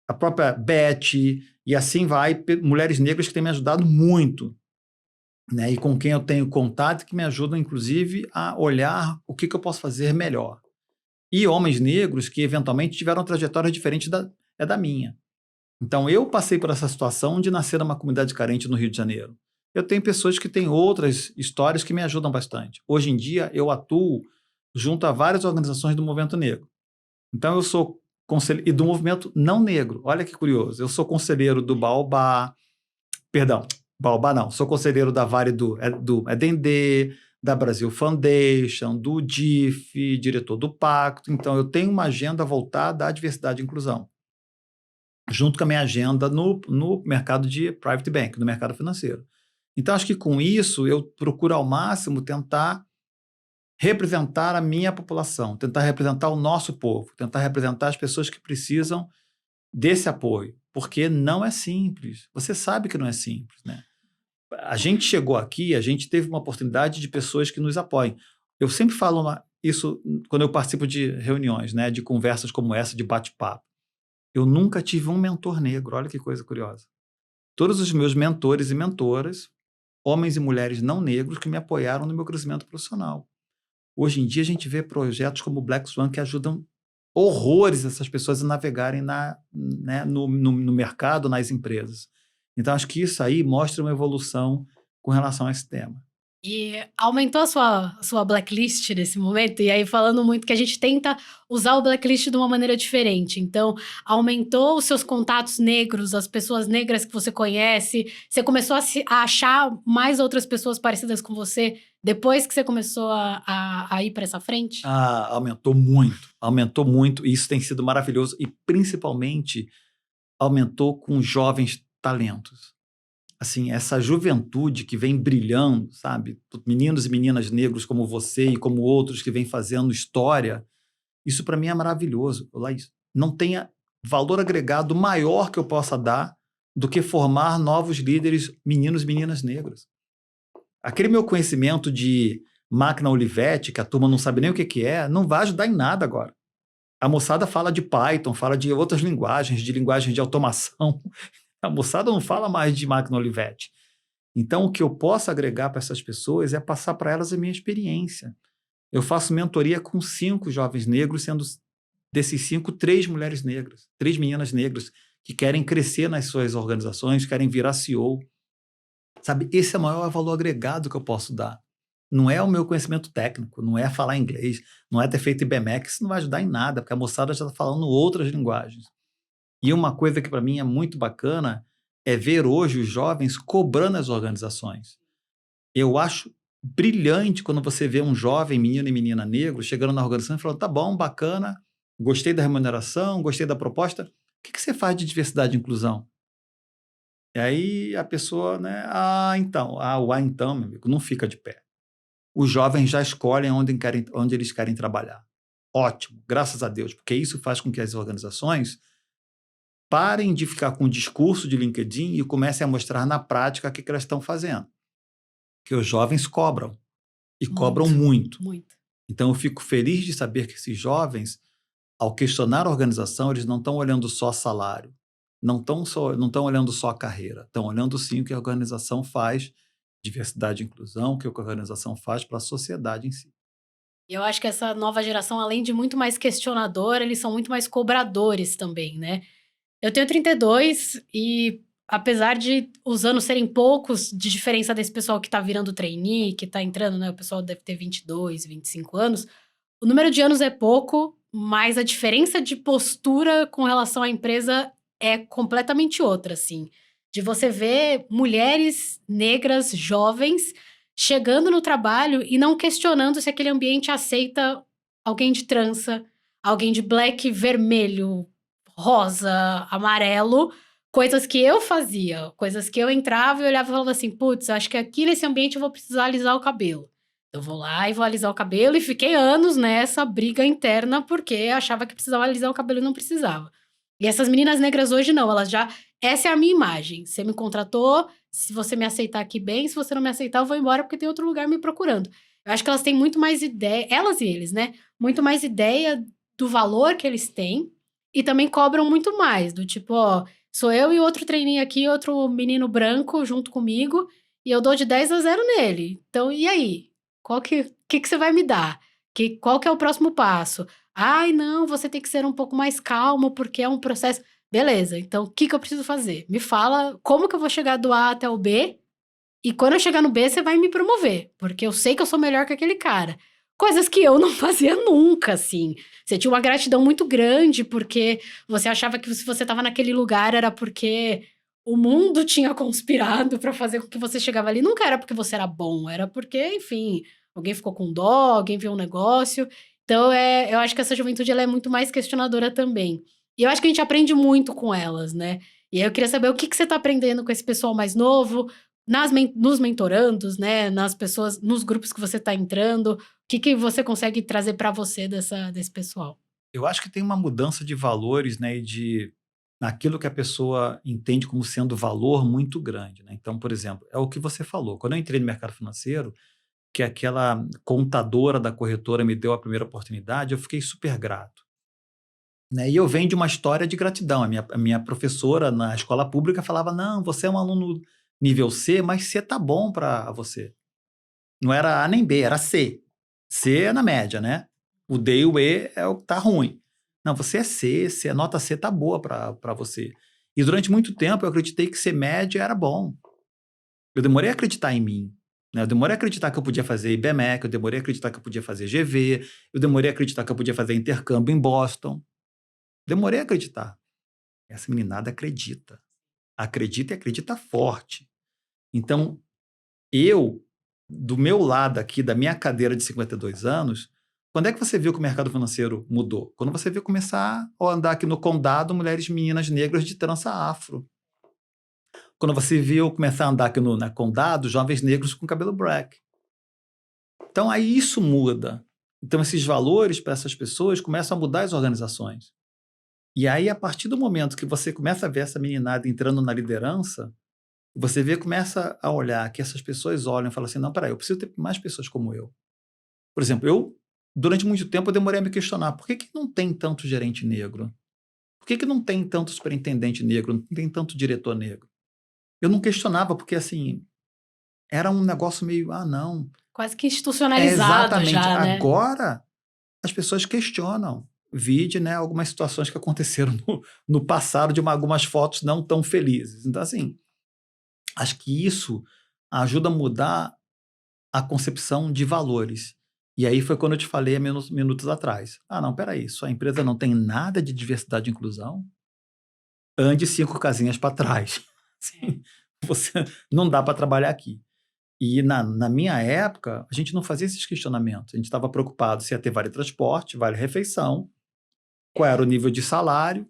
a própria Beth, e assim vai, mulheres negras que têm me ajudado muito, né? E com quem eu tenho contato, que me ajudam, inclusive, a olhar o que eu posso fazer melhor. E homens negros que, eventualmente, tiveram trajetórias diferentes da minha. Então, eu passei por essa situação de nascer numa comunidade carente no Rio de Janeiro. Eu tenho pessoas que têm outras histórias que me ajudam bastante. Hoje em dia, eu atuo junto a várias organizações do movimento negro. Então, eu sou conselheiro, e do movimento não negro. Olha que curioso. Eu sou conselheiro do Baobá, sou conselheiro da Vale do Edendê, da Brasil Foundation, do DIF, diretor do Pacto. Então, eu tenho uma agenda voltada à diversidade e inclusão, junto com a minha agenda no mercado de private bank, no mercado financeiro. Então, acho que com isso, eu procuro ao máximo tentar representar a minha população, tentar representar o nosso povo, tentar representar as pessoas que precisam desse apoio, porque não é simples. Você sabe que não é simples, né? A gente chegou aqui, a gente teve uma oportunidade de pessoas que nos apoiem. Eu sempre falo isso quando eu participo de reuniões, né, de conversas como essa, de bate-papo. Eu nunca tive um mentor negro, olha que coisa curiosa. Todos os meus mentores e mentoras, homens e mulheres não negros, que me apoiaram no meu crescimento profissional. Hoje em dia a gente vê projetos como o Black Swan que ajudam horrores essas pessoas a navegarem no mercado, nas empresas. Então, acho que isso aí mostra uma evolução com relação a esse tema. E aumentou a sua blacklist nesse momento? E aí, falando muito que a gente tenta usar o blacklist de uma maneira diferente. Então, aumentou os seus contatos negros, as pessoas negras que você conhece? Você começou a achar mais outras pessoas parecidas com você depois que você começou a ir para essa frente? Aumentou muito. E isso tem sido maravilhoso. E, principalmente, aumentou com jovens talentos. Assim, essa juventude que vem brilhando, sabe? Meninos e meninas negros como você e como outros que vêm fazendo história, isso para mim é maravilhoso. Laís, não tem valor agregado maior que eu possa dar do que formar novos líderes, meninos e meninas negras. Aquele meu conhecimento de máquina Olivetti, que a turma não sabe nem o que é, não vai ajudar em nada agora. A moçada fala de Python, fala de outras linguagens, de linguagem de automação. A moçada não fala mais de máquina Olivetti. Então, o que eu posso agregar para essas pessoas é passar para elas a minha experiência. Eu faço mentoria com 5 jovens negros, sendo desses 5, 3 mulheres negras, 3 meninas negras que querem crescer nas suas organizações, querem virar CEO. Sabe, esse é o maior valor agregado que eu posso dar. Não é o meu conhecimento técnico, não é falar inglês, não é ter feito IBMEC, isso não vai ajudar em nada, porque a moçada já está falando outras linguagens. E uma coisa que para mim é muito bacana é ver hoje os jovens cobrando as organizações. Eu acho brilhante quando você vê um jovem menino e menina negro chegando na organização e falando, tá bom, bacana, gostei da remuneração, gostei da proposta, o que você faz de diversidade e inclusão? E aí a pessoa, né? O meu amigo, não fica de pé. Os jovens já escolhem onde eles querem trabalhar. Ótimo, graças a Deus, porque isso faz com que as organizações parem de ficar com o discurso de LinkedIn e comecem a mostrar na prática o que elas estão fazendo. Que os jovens cobram, e cobram Muito, muito. muito. Então eu fico feliz de saber que esses jovens, ao questionar a organização, eles não estão olhando só salário, não estão olhando só a carreira, estão olhando sim o que a organização faz, diversidade e inclusão, o que a organização faz para a sociedade em si. E eu acho que essa nova geração, além de muito mais questionadora, eles são muito mais cobradores também, né? Eu tenho 32 e apesar de os anos serem poucos de diferença desse pessoal que tá virando trainee, que tá entrando, né? O pessoal deve ter 22, 25 anos. O número de anos é pouco, mas a diferença de postura com relação à empresa é completamente outra, assim. De você ver mulheres negras jovens chegando no trabalho e não questionando se aquele ambiente aceita alguém de trança, alguém de black, vermelho, rosa, amarelo, coisas que eu fazia, coisas que eu entrava e olhava e falava assim: putz, acho que aqui nesse ambiente eu vou precisar alisar o cabelo. Eu vou lá e vou alisar o cabelo e fiquei anos nessa briga interna porque achava que precisava alisar o cabelo e não precisava. E essas meninas negras hoje não, elas já. Essa é a minha imagem. Você me contratou, se você me aceitar aqui bem, se você não me aceitar, eu vou embora porque tem outro lugar me procurando. Eu acho que elas têm muito mais ideia, elas e eles, né? Muito mais ideia do valor que eles têm e também cobram muito mais, do tipo, ó, sou eu e outro treininho aqui, outro menino branco junto comigo, e eu dou de 10-0 nele. Então, e aí? Que você vai me dar? Qual que é o próximo passo? Ai, não, você tem que ser um pouco mais calmo, porque é um processo. Beleza, então o que eu preciso fazer? Me fala como que eu vou chegar do A até o B, e quando eu chegar no B, você vai me promover, porque eu sei que eu sou melhor que aquele cara. Coisas que eu não fazia nunca, assim. Você tinha uma gratidão muito grande, porque você achava que se você estava naquele lugar era porque o mundo tinha conspirado para fazer com que você chegava ali. Nunca era porque você era bom, era porque, enfim, alguém ficou com dó, alguém viu um negócio. Então, eu acho que essa juventude ela é muito mais questionadora também. E eu acho que a gente aprende muito com elas, né? E aí eu queria saber o que você está aprendendo com esse pessoal mais novo, nos mentorandos, né? Nas pessoas, nos grupos que você está entrando. O que você consegue trazer para você desse pessoal? Eu acho que tem uma mudança de valores, né, e naquilo que a pessoa entende como sendo valor muito grande, né? Então, por exemplo, é o que você falou. Quando eu entrei no mercado financeiro, que aquela contadora da corretora me deu a primeira oportunidade, eu fiquei super grato, né? E eu venho de uma história de gratidão. A minha professora na escola pública falava: não, você é um aluno nível C, mas C tá bom para você. Não era A nem B, era C. C é na média, né? O D e o E é o que tá ruim. Não, você é C, a nota C tá boa para você. E durante muito tempo eu acreditei que ser média era bom. Eu demorei a acreditar em mim, né? Eu demorei a acreditar que eu podia fazer IBMEC, eu demorei a acreditar que eu podia fazer GV, eu demorei a acreditar que eu podia fazer intercâmbio em Boston. Demorei a acreditar. Essa meninada acredita. Acredita e acredita forte. Então, eu, do meu lado aqui, da minha cadeira de 52 anos, quando é que você viu que o mercado financeiro mudou? Quando você viu começar a andar aqui no condado mulheres meninas negras de trança afro. Quando você viu começar a andar aqui no condado jovens negros com cabelo black. Então, aí isso muda. Então, esses valores para essas pessoas começam a mudar as organizações. E aí, a partir do momento que você começa a ver essa meninada entrando na liderança, você vê, começa a olhar que essas pessoas olham e falam assim: não, peraí, eu preciso ter mais pessoas como eu. Por exemplo, durante muito tempo, eu demorei a me questionar: por que não tem tanto gerente negro? Por que não tem tanto superintendente negro? Não tem tanto diretor negro? Eu não questionava, porque assim, era um negócio meio, não. Quase que É institucionalizado exatamente. já, né? Agora, as pessoas questionam. Vide, né, algumas situações que aconteceram no passado de algumas fotos não tão felizes. Então, assim, acho que isso ajuda a mudar a concepção de valores. E aí foi quando eu te falei há minutos atrás. Não, peraí, sua empresa não tem nada de diversidade e inclusão? Ande 5 casinhas para trás. Sim, você não dá para trabalhar aqui. E na minha época, a gente não fazia esses questionamentos. A gente estava preocupado se ia ter vale transporte, vale refeição, qual era o nível de salário.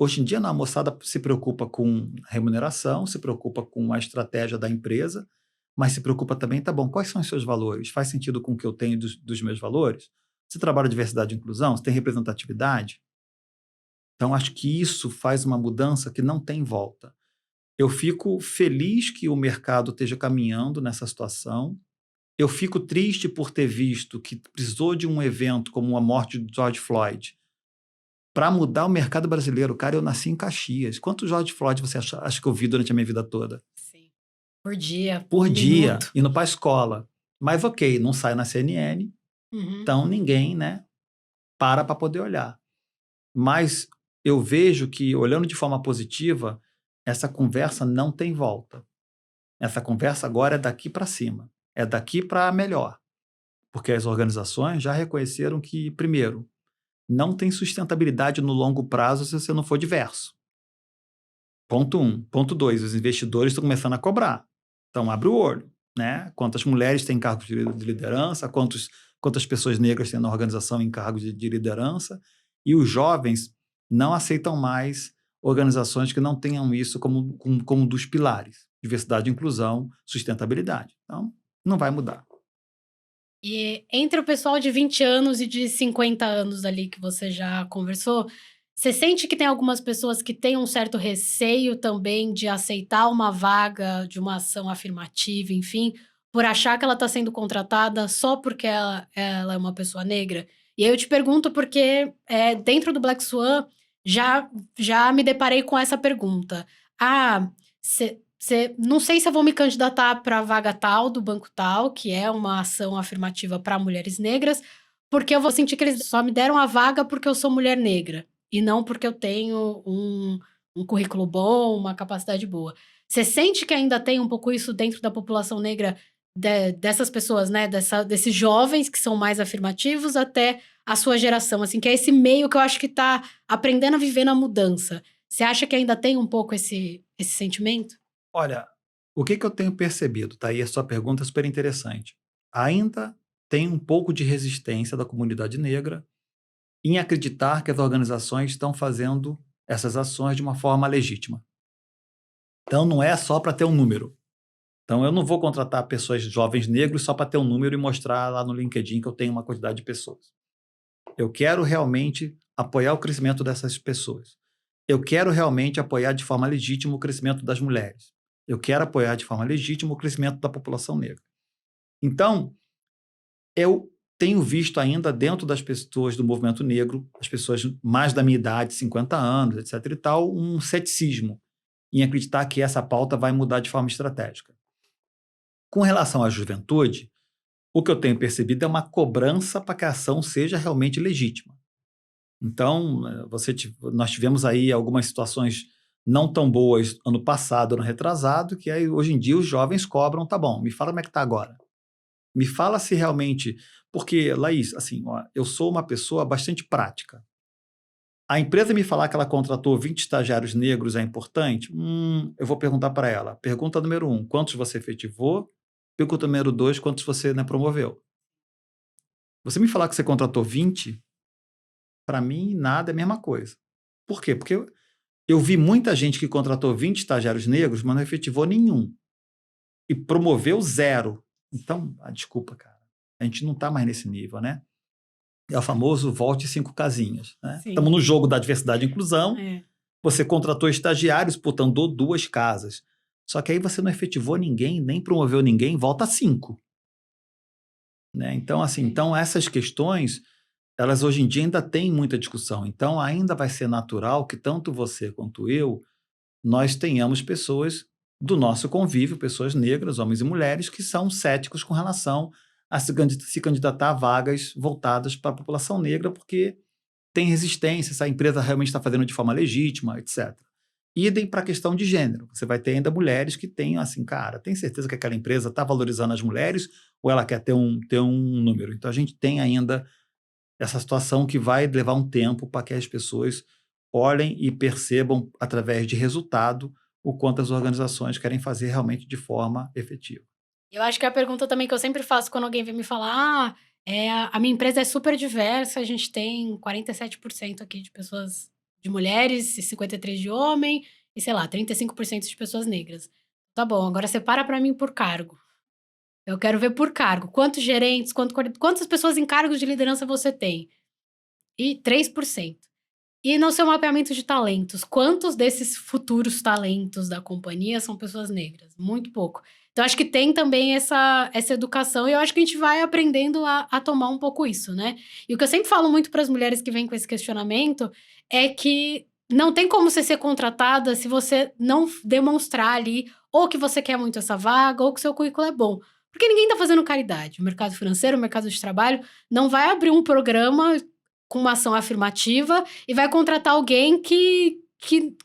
Hoje em dia, não, a moçada se preocupa com remuneração, se preocupa com a estratégia da empresa, mas se preocupa também, tá bom, quais são os seus valores? Faz sentido com o que eu tenho dos meus valores? Você trabalha diversidade e inclusão? Você tem representatividade? Então, acho que isso faz uma mudança que não tem volta. Eu fico feliz que o mercado esteja caminhando nessa situação. Eu fico triste por ter visto que precisou de um evento como a morte de George Floyd para mudar o mercado brasileiro. Cara, eu nasci em Caxias. Quantos George Floyd você acha que eu vi durante a minha vida toda? Sim. Por dia, Por dia, minuto. indo para a escola. Mas ok, não sai na CNN, então ninguém, né, para poder olhar. Mas eu vejo que, olhando de forma positiva, essa conversa não tem volta. Essa conversa agora é daqui para cima. É daqui para melhor. Porque as organizações já reconheceram que, primeiro, não tem sustentabilidade no longo prazo se você não for diverso. Ponto 1. Ponto 2, os investidores estão começando a cobrar. Então, abre o olho, né? Quantas mulheres têm cargos de liderança, quantas pessoas negras têm na organização em cargos de liderança, e os jovens não aceitam mais organizações que não tenham isso como um dos pilares. Diversidade, inclusão, sustentabilidade. Então, não vai mudar. E entre o pessoal de 20 anos e de 50 anos ali que você já conversou, você sente que tem algumas pessoas que têm um certo receio também de aceitar uma vaga de uma ação afirmativa, enfim, por achar que ela está sendo contratada só porque ela é uma pessoa negra? E aí eu te pergunto porque dentro do Black Swan já me deparei com essa pergunta. Ah, não sei se eu vou me candidatar para a vaga tal do banco tal, que é uma ação afirmativa para mulheres negras, porque eu vou sentir que eles só me deram a vaga porque eu sou mulher negra, e não porque eu tenho um currículo bom, uma capacidade boa. Você sente que ainda tem um pouco isso dentro da população negra, dessas pessoas, né? Desses jovens que são mais afirmativos até a sua geração, assim, que é esse meio que eu acho que está aprendendo a viver na mudança. Você acha que ainda tem um pouco esse sentimento? Olha, o que eu tenho percebido, tá? E a sua pergunta é super interessante. Ainda tem um pouco de resistência da comunidade negra em acreditar que as organizações estão fazendo essas ações de uma forma legítima. Então, não é só para ter um número. Então, eu não vou contratar pessoas jovens negros só para ter um número e mostrar lá no LinkedIn que eu tenho uma quantidade de pessoas. Eu quero realmente apoiar o crescimento dessas pessoas. Eu quero realmente apoiar de forma legítima o crescimento das mulheres. Eu quero apoiar de forma legítima o crescimento da população negra. Então, eu tenho visto ainda dentro das pessoas do movimento negro, as pessoas mais da minha idade, 50 anos, etc. e tal, um ceticismo em acreditar que essa pauta vai mudar de forma estratégica. Com relação à juventude, o que eu tenho percebido é uma cobrança para que a ação seja realmente legítima. Então, nós tivemos aí algumas situações não tão boas ano passado, ano retrasado, que aí, hoje em dia os jovens cobram, tá bom, me fala como é que tá agora. Me fala se realmente... Porque, Laís, assim, ó, eu sou uma pessoa bastante prática. A empresa me falar que ela contratou 20 estagiários negros é importante? Eu vou perguntar para ela. Pergunta número 1, quantos você efetivou? Pergunta número 2, quantos você, né, promoveu? Você me falar que você contratou 20, para mim, nada é a mesma coisa. Por quê? Porque eu vi muita gente que contratou 20 estagiários negros, mas não efetivou nenhum. E promoveu 0. Então, desculpa, cara. A gente não está mais nesse nível, né? É o famoso volte 5 casinhas. Né? Estamos no jogo da diversidade e inclusão. Você contratou estagiários, portanto, andou 2 casas. Só que aí você não efetivou ninguém, nem promoveu ninguém, volta 5. Né? Então, assim, então essas questões, elas hoje em dia ainda têm muita discussão. Então, ainda vai ser natural que tanto você quanto eu, nós tenhamos pessoas do nosso convívio, pessoas negras, homens e mulheres, que são céticos com relação a se candidatar a vagas voltadas para a população negra, porque tem resistência, se a empresa realmente está fazendo de forma legítima, etc. Idem para a questão de gênero. Você vai ter ainda mulheres que têm, assim, cara, tem certeza que aquela empresa está valorizando as mulheres ou ela quer ter um número? Então, a gente tem ainda essa situação que vai levar um tempo para que as pessoas olhem e percebam, através de resultado, o quanto as organizações querem fazer realmente de forma efetiva. Eu acho que a pergunta também que eu sempre faço quando alguém vem me falar, a minha empresa é super diversa, a gente tem 47% aqui de pessoas de mulheres, 53% de homem e, sei lá, 35% de pessoas negras. Tá bom, agora separa para mim por cargo. Eu quero ver por cargo. Quantos gerentes, quantas pessoas em cargos de liderança você tem? E 3%. E no seu mapeamento de talentos, quantos desses futuros talentos da companhia são pessoas negras? Muito pouco. Então, acho que tem também essa educação, e eu acho que a gente vai aprendendo a tomar um pouco isso, né? E o que eu sempre falo muito para as mulheres que vêm com esse questionamento é que não tem como você ser contratada se você não demonstrar ali ou que você quer muito essa vaga ou que seu currículo é bom. Porque ninguém está fazendo caridade. O mercado financeiro, o mercado de trabalho, não vai abrir um programa com uma ação afirmativa e vai contratar alguém que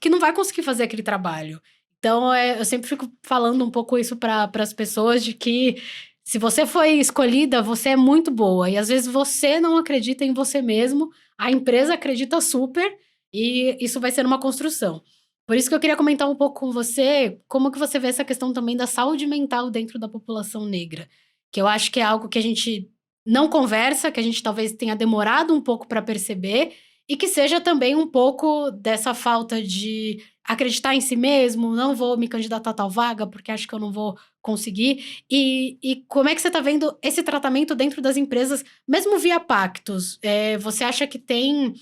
não vai conseguir fazer aquele trabalho. Então, eu sempre fico falando um pouco isso para as pessoas, de que se você foi escolhida, você é muito boa. E às vezes você não acredita em você mesmo, a empresa acredita super, e isso vai ser uma construção. Por isso que eu queria comentar um pouco com você, como que você vê essa questão também da saúde mental dentro da população negra. Que eu acho que é algo que a gente não conversa, que a gente talvez tenha demorado um pouco para perceber, e que seja também um pouco dessa falta de acreditar em si mesmo, não vou me candidatar a tal vaga porque acho que eu não vou conseguir. E como é que você está vendo esse tratamento dentro das empresas, mesmo via pactos? Você acha que tem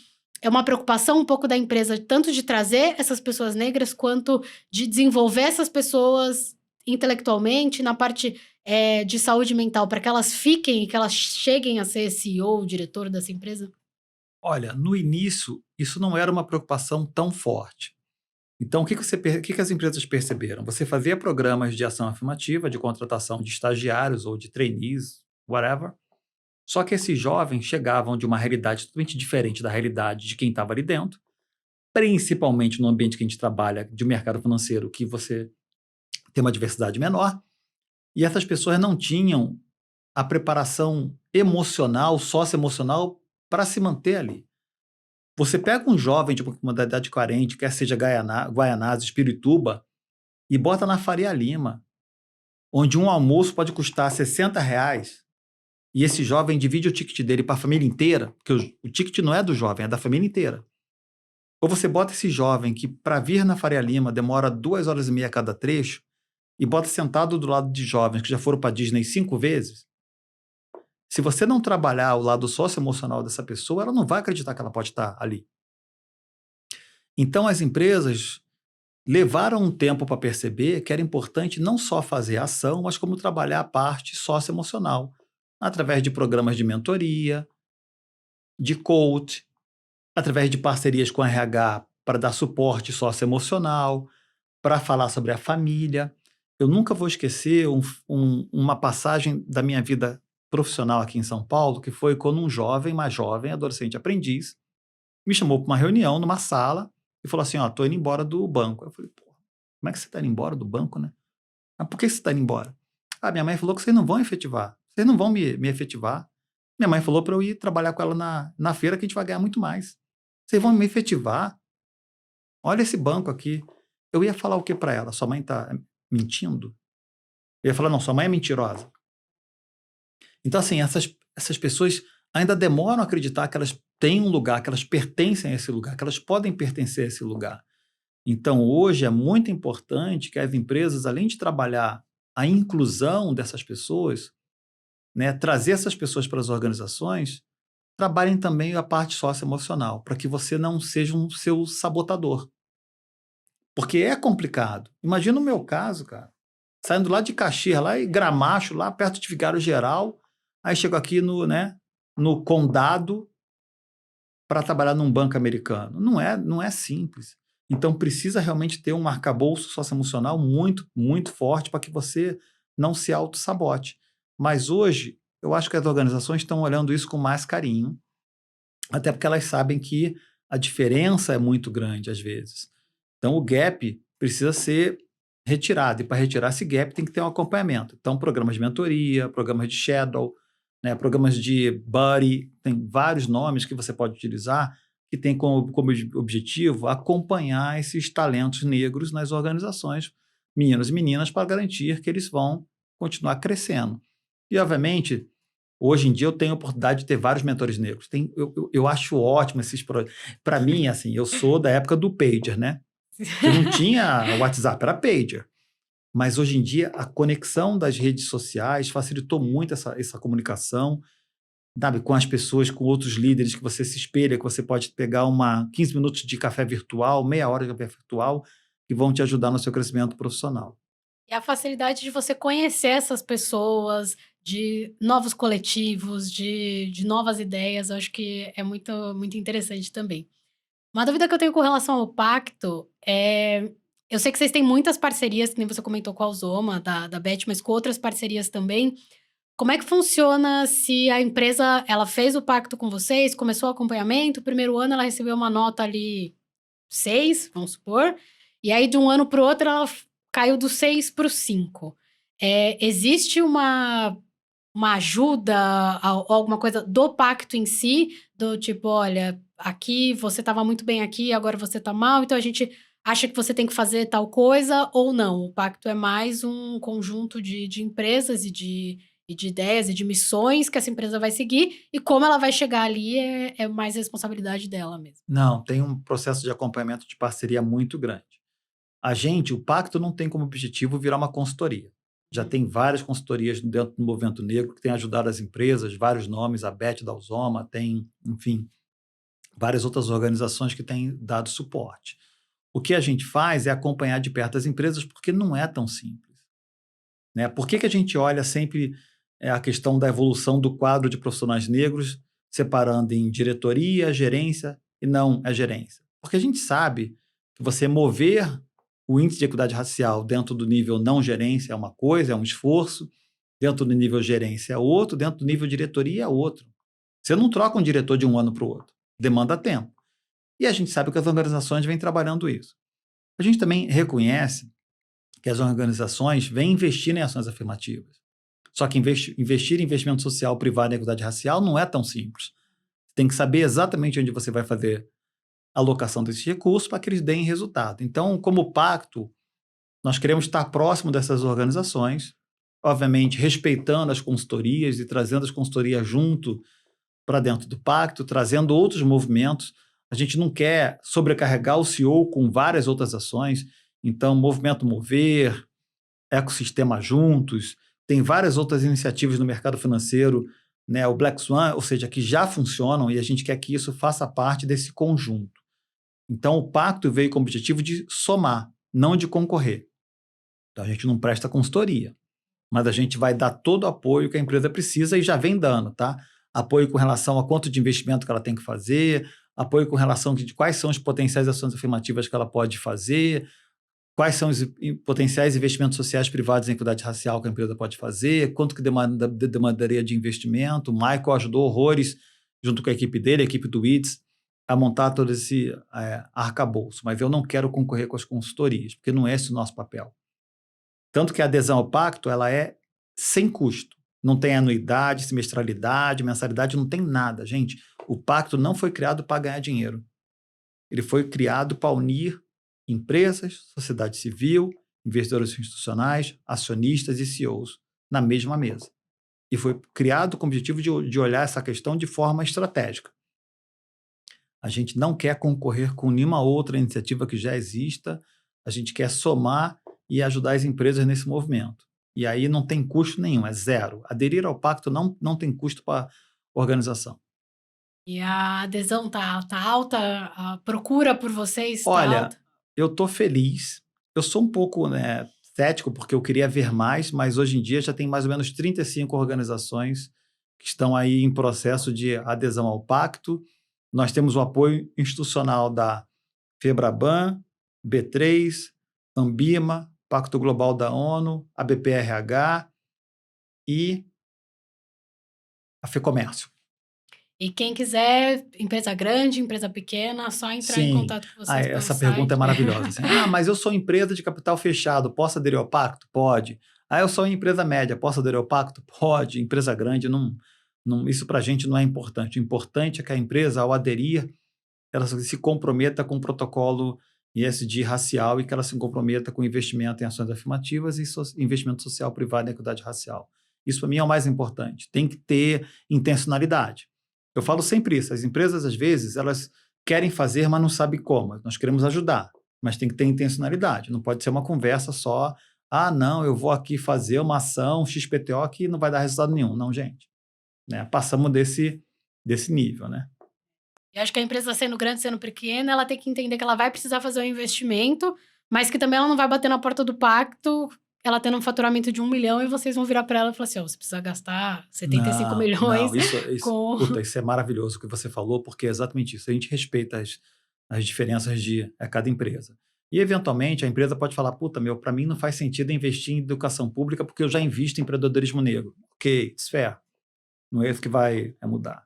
uma preocupação um pouco da empresa, tanto de trazer essas pessoas negras, quanto de desenvolver essas pessoas intelectualmente, na parte de saúde mental, para que elas fiquem e que elas cheguem a ser CEO, diretor dessa empresa? Olha, no início, isso não era uma preocupação tão forte. Então, o que as empresas perceberam? Você fazia programas de ação afirmativa, de contratação de estagiários ou de trainees, whatever, só que esses jovens chegavam de uma realidade totalmente diferente da realidade de quem estava ali dentro, principalmente no ambiente que a gente trabalha, de mercado financeiro, que você tem uma diversidade menor, e essas pessoas não tinham a preparação emocional, socioemocional, para se manter ali. Você pega um jovem de uma idade carente, quer seja Guaianazes, Espirituba, e bota na Faria Lima, onde um almoço pode custar R$60, e esse jovem divide o ticket dele para a família inteira, porque o ticket não é do jovem, é da família inteira. Ou você bota esse jovem que, para vir na Faria Lima, demora 2 horas e meia cada trecho, e bota sentado do lado de jovens que já foram para Disney 5 vezes. Se você não trabalhar o lado socioemocional dessa pessoa, ela não vai acreditar que ela pode estar ali. Então, as empresas levaram um tempo para perceber que era importante não só fazer a ação, mas como trabalhar a parte socioemocional, através de programas de mentoria, de coach, através de parcerias com a RH para dar suporte socioemocional, para falar sobre a família. Eu nunca vou esquecer uma passagem da minha vida profissional aqui em São Paulo, que foi quando uma jovem, adolescente aprendiz, me chamou para uma reunião numa sala e falou assim, tô indo embora do banco. Eu falei, pô, como é que você está indo embora do banco, né? Mas por que você está indo embora? Minha mãe falou que vocês não vão efetivar. Vocês não vão me efetivar. Minha mãe falou para eu ir trabalhar com ela na feira, que a gente vai ganhar muito mais. Vocês vão me efetivar? Olha esse banco aqui. Eu ia falar o que para ela? Sua mãe está mentindo? Eu ia falar, não, sua mãe é mentirosa. Então, assim, essas pessoas ainda demoram a acreditar que elas têm um lugar, que elas pertencem a esse lugar, que elas podem pertencer a esse lugar. Então, hoje é muito importante que as empresas, além de trabalhar a inclusão dessas pessoas, né, trazer essas pessoas para as organizações, trabalhem também a parte socioemocional, para que você não seja um seu sabotador. Porque é complicado. Imagina o meu caso, cara. Saindo lá de Caxias, lá em Gramacho, lá perto de Vigário Geral, aí chego aqui no Condado para trabalhar num banco americano. Não é simples. Então, precisa realmente ter um arcabouço socioemocional muito, muito forte para que você não se auto-sabote. Mas hoje, eu acho que as organizações estão olhando isso com mais carinho, até porque elas sabem que a diferença é muito grande às vezes. Então, o gap precisa ser retirado, e para retirar esse gap tem que ter um acompanhamento. Então, programas de mentoria, programas de shadow, né, programas de buddy, tem vários nomes que você pode utilizar, que tem como objetivo acompanhar esses talentos negros nas organizações, meninos e meninas, para garantir que eles vão continuar crescendo. E, obviamente, Hoje em dia eu tenho a oportunidade de ter vários mentores negros. Eu acho ótimo esses projetos. Para mim, assim, eu sou da época do pager, né? Que não tinha WhatsApp, era pager. Mas hoje em dia a conexão das redes sociais facilitou muito essa comunicação, sabe, com as pessoas, com outros líderes que você se espelha, que você pode pegar 15 minutos de café virtual, meia hora de café virtual, que vão te ajudar no seu crescimento profissional. E a facilidade de você conhecer essas pessoas, de novos coletivos, de novas ideias, eu acho que é muito, muito interessante também. Uma dúvida que eu tenho com relação ao pacto é. Eu sei que vocês têm muitas parcerias, que nem você comentou com a Alzoma, da Beth, mas com outras parcerias também. Como é que funciona se a empresa ela fez o pacto com vocês, começou o acompanhamento, o primeiro ano ela recebeu uma nota ali 6, vamos supor, e aí de um ano para o outro ela caiu do 6 para o 5. Existe uma ajuda, alguma coisa do pacto em si, do tipo, olha, aqui você estava muito bem aqui, agora você está mal, então a gente acha que você tem que fazer tal coisa ou não? O pacto é mais um conjunto de empresas e de ideias e de missões que essa empresa vai seguir, e como ela vai chegar ali é mais responsabilidade dela mesmo. Não, tem um processo de acompanhamento de parceria muito grande. O pacto não tem como objetivo virar uma consultoria. Já tem várias consultorias dentro do movimento negro que têm ajudado as empresas, vários nomes, a Beth da Alzoma, tem, enfim, várias outras organizações que têm dado suporte. O que a gente faz é acompanhar de perto as empresas, porque não é tão simples, né? Por que a gente olha sempre a questão da evolução do quadro de profissionais negros, separando em diretoria, gerência e não a gerência? Porque a gente sabe que você mover o índice de equidade racial dentro do nível não gerência é uma coisa, é um esforço, dentro do nível gerência é outro, dentro do nível diretoria é outro. Você não troca um diretor de um ano para o outro, demanda tempo. E a gente sabe que as organizações vêm trabalhando isso. A gente também reconhece que as organizações vêm investindo em ações afirmativas. Só que investir em investimento social privado e equidade racial não é tão simples. Você tem que saber exatamente onde você vai fazer a alocação desses recursos para que eles deem resultado. Então, como pacto, nós queremos estar próximo dessas organizações, obviamente respeitando as consultorias e trazendo as consultorias junto para dentro do pacto, trazendo outros movimentos. A gente não quer sobrecarregar o CEO com várias outras ações. Então, Movimento Mover, Ecossistema Juntos, tem várias outras iniciativas no mercado financeiro, né, o Black Swan, ou seja, que já funcionam e a gente quer que isso faça parte desse conjunto. Então, o pacto veio com o objetivo de somar, não de concorrer. Então, a gente não presta consultoria, mas a gente vai dar todo o apoio que a empresa precisa e já vem dando, tá? Apoio com relação a quanto de investimento que ela tem que fazer, apoio com relação de quais são as potenciais ações afirmativas que ela pode fazer, quais são os potenciais investimentos sociais privados em equidade racial que a empresa pode fazer, quanto que demandaria de investimento. O Michael ajudou horrores, junto com a equipe dele, a equipe do IDS, a montar todo esse arcabouço. Mas eu não quero concorrer com as consultorias, porque não é esse o nosso papel. Tanto que a adesão ao pacto ela é sem custo. Não tem anuidade, semestralidade, mensalidade, não tem nada. Gente, o pacto não foi criado para ganhar dinheiro. Ele foi criado para unir empresas, sociedade civil, investidores institucionais, acionistas e CEOs na mesma mesa. E foi criado com o objetivo de olhar essa questão de forma estratégica. A gente não quer concorrer com nenhuma outra iniciativa que já exista, a gente quer somar e ajudar as empresas nesse movimento. E aí não tem custo nenhum, é zero. Aderir ao pacto não tem custo para a organização. E a adesão tá alta? A procura por vocês tá Olha, alta? eu estou feliz. Eu sou um pouco, né, cético, porque eu queria ver mais, mas hoje em dia já tem mais ou menos 35 organizações que estão aí em processo de adesão ao pacto. Nós temos o apoio institucional da FEBRABAN, B3, Ambima, Pacto Global da ONU, a BPRH e a FEComércio. E quem quiser, empresa grande, empresa pequena, só entrar em Sim. contato com vocês pelo Essa site. pergunta é maravilhosa. Assim, mas eu sou empresa de capital fechado, posso aderir ao pacto? Pode. Eu sou empresa média, posso aderir ao pacto? Pode. Empresa grande, não, isso para a gente não é importante. O importante é que a empresa, ao aderir, ela se comprometa com o protocolo ESG racial e que ela se comprometa com investimento em ações afirmativas e investimento social privado em equidade racial. Isso para mim é o mais importante. Tem que ter intencionalidade. Eu falo sempre isso. As empresas, às vezes, elas querem fazer, mas não sabem como. Nós queremos ajudar, mas tem que ter intencionalidade. Não pode ser uma conversa só. Não, eu vou aqui fazer uma ação XPTO que não vai dar resultado nenhum. Não, gente. Né? Passamos desse nível, né? E acho que a empresa sendo grande, sendo pequena, ela tem que entender que ela vai precisar fazer um investimento, mas que também ela não vai bater na porta do pacto, ela tendo um faturamento de 1 milhão, e vocês vão virar para ela e falar assim, você precisa gastar 75 milhões. Não, isso é maravilhoso o que você falou, porque é exatamente isso. A gente respeita as diferenças de cada empresa. E, eventualmente, a empresa pode falar, para mim não faz sentido investir em educação pública porque eu já invisto em empreendedorismo negro. Ok, it's fair. Não é isso que vai mudar.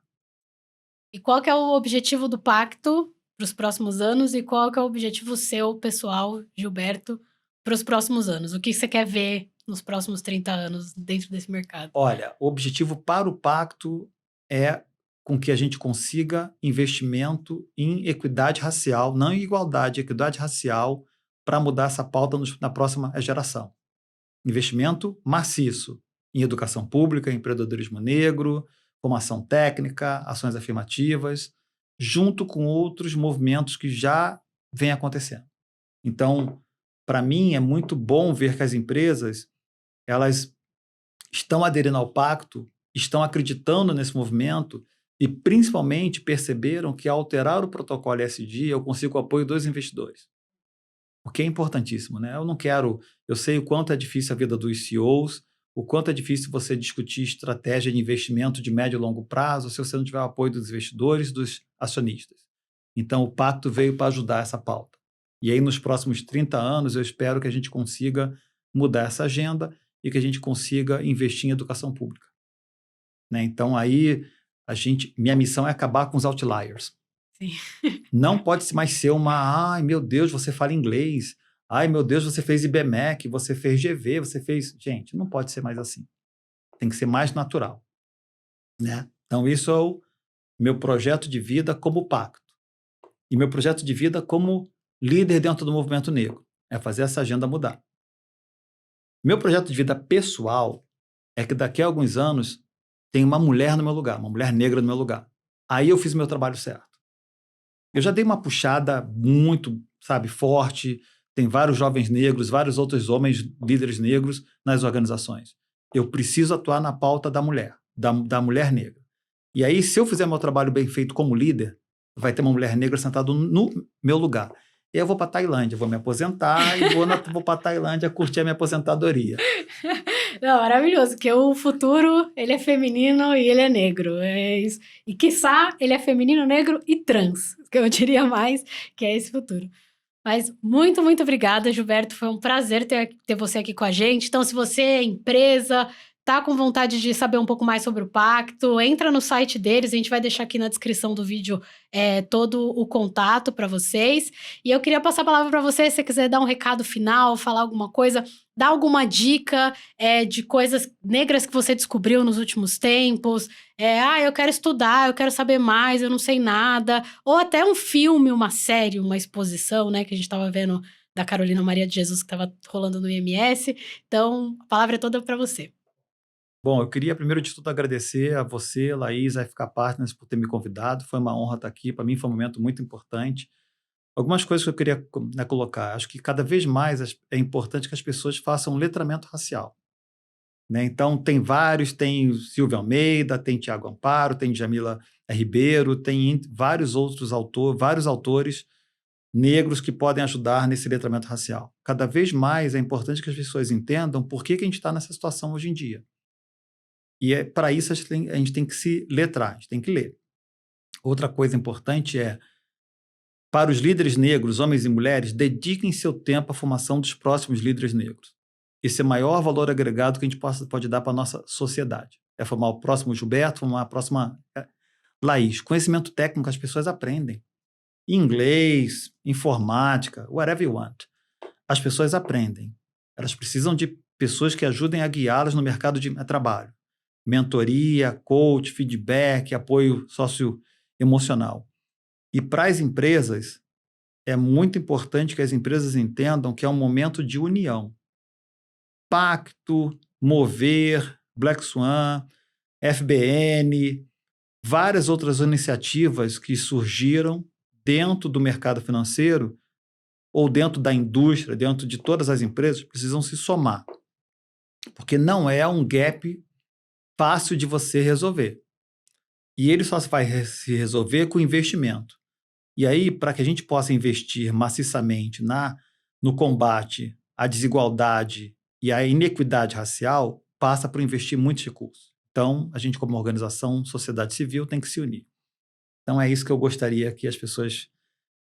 E qual que é o objetivo do pacto para os próximos anos e qual que é o objetivo seu, pessoal, Gilberto, para os próximos anos? O que você quer ver nos próximos 30 anos dentro desse mercado? Olha, o objetivo para o pacto é com que a gente consiga investimento em equidade racial, não em igualdade, equidade racial, para mudar essa pauta na próxima geração. Investimento maciço em educação pública, em empreendedorismo negro, formação técnica, ações afirmativas, junto com outros movimentos que já vêm acontecendo. Então, para mim, é muito bom ver que as empresas elas estão aderindo ao pacto, estão acreditando nesse movimento e, principalmente, perceberam que, ao alterar o protocolo ESG, eu consigo o apoio dos investidores. O que é importantíssimo, né? Eu sei o quanto é difícil a vida dos CEOs, o quanto é difícil você discutir estratégia de investimento de médio e longo prazo se você não tiver o apoio dos investidores, dos acionistas. Então, o pacto veio para ajudar essa pauta. E aí, nos próximos 30 anos, eu espero que a gente consiga mudar essa agenda e que a gente consiga investir em educação pública. Né? Então, aí, minha missão é acabar com os outliers. Sim. Não pode mais ser ai, meu Deus, você fala inglês. Ai, meu Deus, você fez IBMEC, você fez GV, você fez... Gente, não pode ser mais assim. Tem que ser mais natural. Né? Então, isso é o meu projeto de vida como pacto. E meu projeto de vida como líder dentro do movimento negro. É fazer essa agenda mudar. Meu projeto de vida pessoal é que daqui a alguns anos tem uma mulher no meu lugar, uma mulher negra no meu lugar. Aí eu fiz o meu trabalho certo. Eu já dei uma puxada muito, forte. Tem vários jovens negros, vários outros homens líderes negros nas organizações. Eu preciso atuar na pauta da mulher, da mulher negra. E aí, se eu fizer meu trabalho bem feito como líder, vai ter uma mulher negra sentada no meu lugar. E eu vou para a Tailândia, vou me aposentar e vou para a Tailândia curtir a minha aposentadoria. Não, maravilhoso, porque o futuro, ele é feminino e ele é negro, é isso. E, quiçá, ele é feminino, negro e trans, que eu diria mais que é esse futuro. Mas muito, muito obrigada, Gilberto, foi um prazer ter você aqui com a gente. Então, se você é empresa, tá com vontade de saber um pouco mais sobre o pacto, entra no site deles, a gente vai deixar aqui na descrição do vídeo todo o contato para vocês. E eu queria passar a palavra para você, se você quiser dar um recado final, falar alguma coisa, dar alguma dica de coisas negras que você descobriu nos últimos tempos. Eu quero estudar, eu quero saber mais, eu não sei nada. Ou até um filme, uma série, uma exposição, né, que a gente estava vendo da Carolina Maria de Jesus, que estava rolando no IMS. Então, a palavra é toda para você. Bom, eu queria, primeiro de tudo, agradecer a você, Laís, a FK Partners, por ter me convidado. Foi uma honra estar aqui. Para mim, foi um momento muito importante. Algumas coisas que eu queria colocar. Acho que cada vez mais é importante que as pessoas façam um letramento racial. Né? Então, tem Silvio Almeida, tem Tiago Amparo, tem Jamila Ribeiro, tem vários autores negros que podem ajudar nesse letramento racial. Cada vez mais é importante que as pessoas entendam por que a gente está nessa situação hoje em dia. E para isso a gente tem que se letrar, a gente tem que ler. Outra coisa importante para os líderes negros, homens e mulheres, dediquem seu tempo à formação dos próximos líderes negros. Esse é o maior valor agregado que a gente pode dar para a nossa sociedade. É formar o próximo Gilberto, formar a próxima Laís. Conhecimento técnico as pessoas aprendem. Inglês, informática, whatever you want. As pessoas aprendem. Elas precisam de pessoas que ajudem a guiá-las no mercado de trabalho. Mentoria, coach, feedback, apoio socioemocional. E para as empresas, é muito importante que as empresas entendam que é um momento de união. Pacto, mover, Black Swan, FBN, várias outras iniciativas que surgiram dentro do mercado financeiro ou dentro da indústria, dentro de todas as empresas, precisam se somar. Porque não é um gap fácil de você resolver. E ele só vai se resolver com investimento. E aí, para que a gente possa investir maciçamente no combate à desigualdade e à inequidade racial, passa por investir muitos recursos. Então, a gente, como organização, sociedade civil, tem que se unir. Então, é isso que eu gostaria que as pessoas,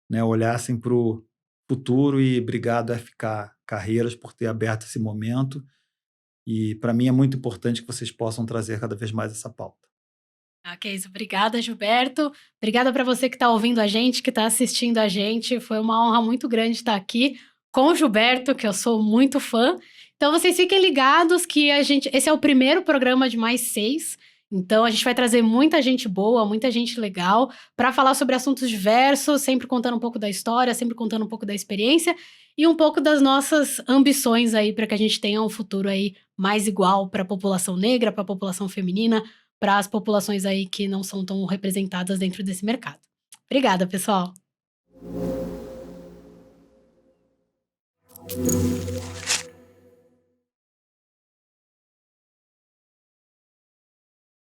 né, olhassem para o futuro, e obrigado a FK Carreiras por ter aberto esse momento. E, para mim, é muito importante que vocês possam trazer cada vez mais essa pauta. Ok, isso. Obrigada, Gilberto. Obrigada para você que está ouvindo a gente, que está assistindo a gente. Foi uma honra muito grande estar aqui com o Gilberto, que eu sou muito fã. Então, vocês fiquem ligados que esse é o primeiro programa de mais 6. Então, a gente vai trazer muita gente boa, muita gente legal, para falar sobre assuntos diversos, sempre contando um pouco da história, sempre contando um pouco da experiência e um pouco das nossas ambições aí para que a gente tenha um futuro aí mais igual para a população negra, para a população feminina, para as populações aí que não são tão representadas dentro desse mercado. Obrigada, pessoal!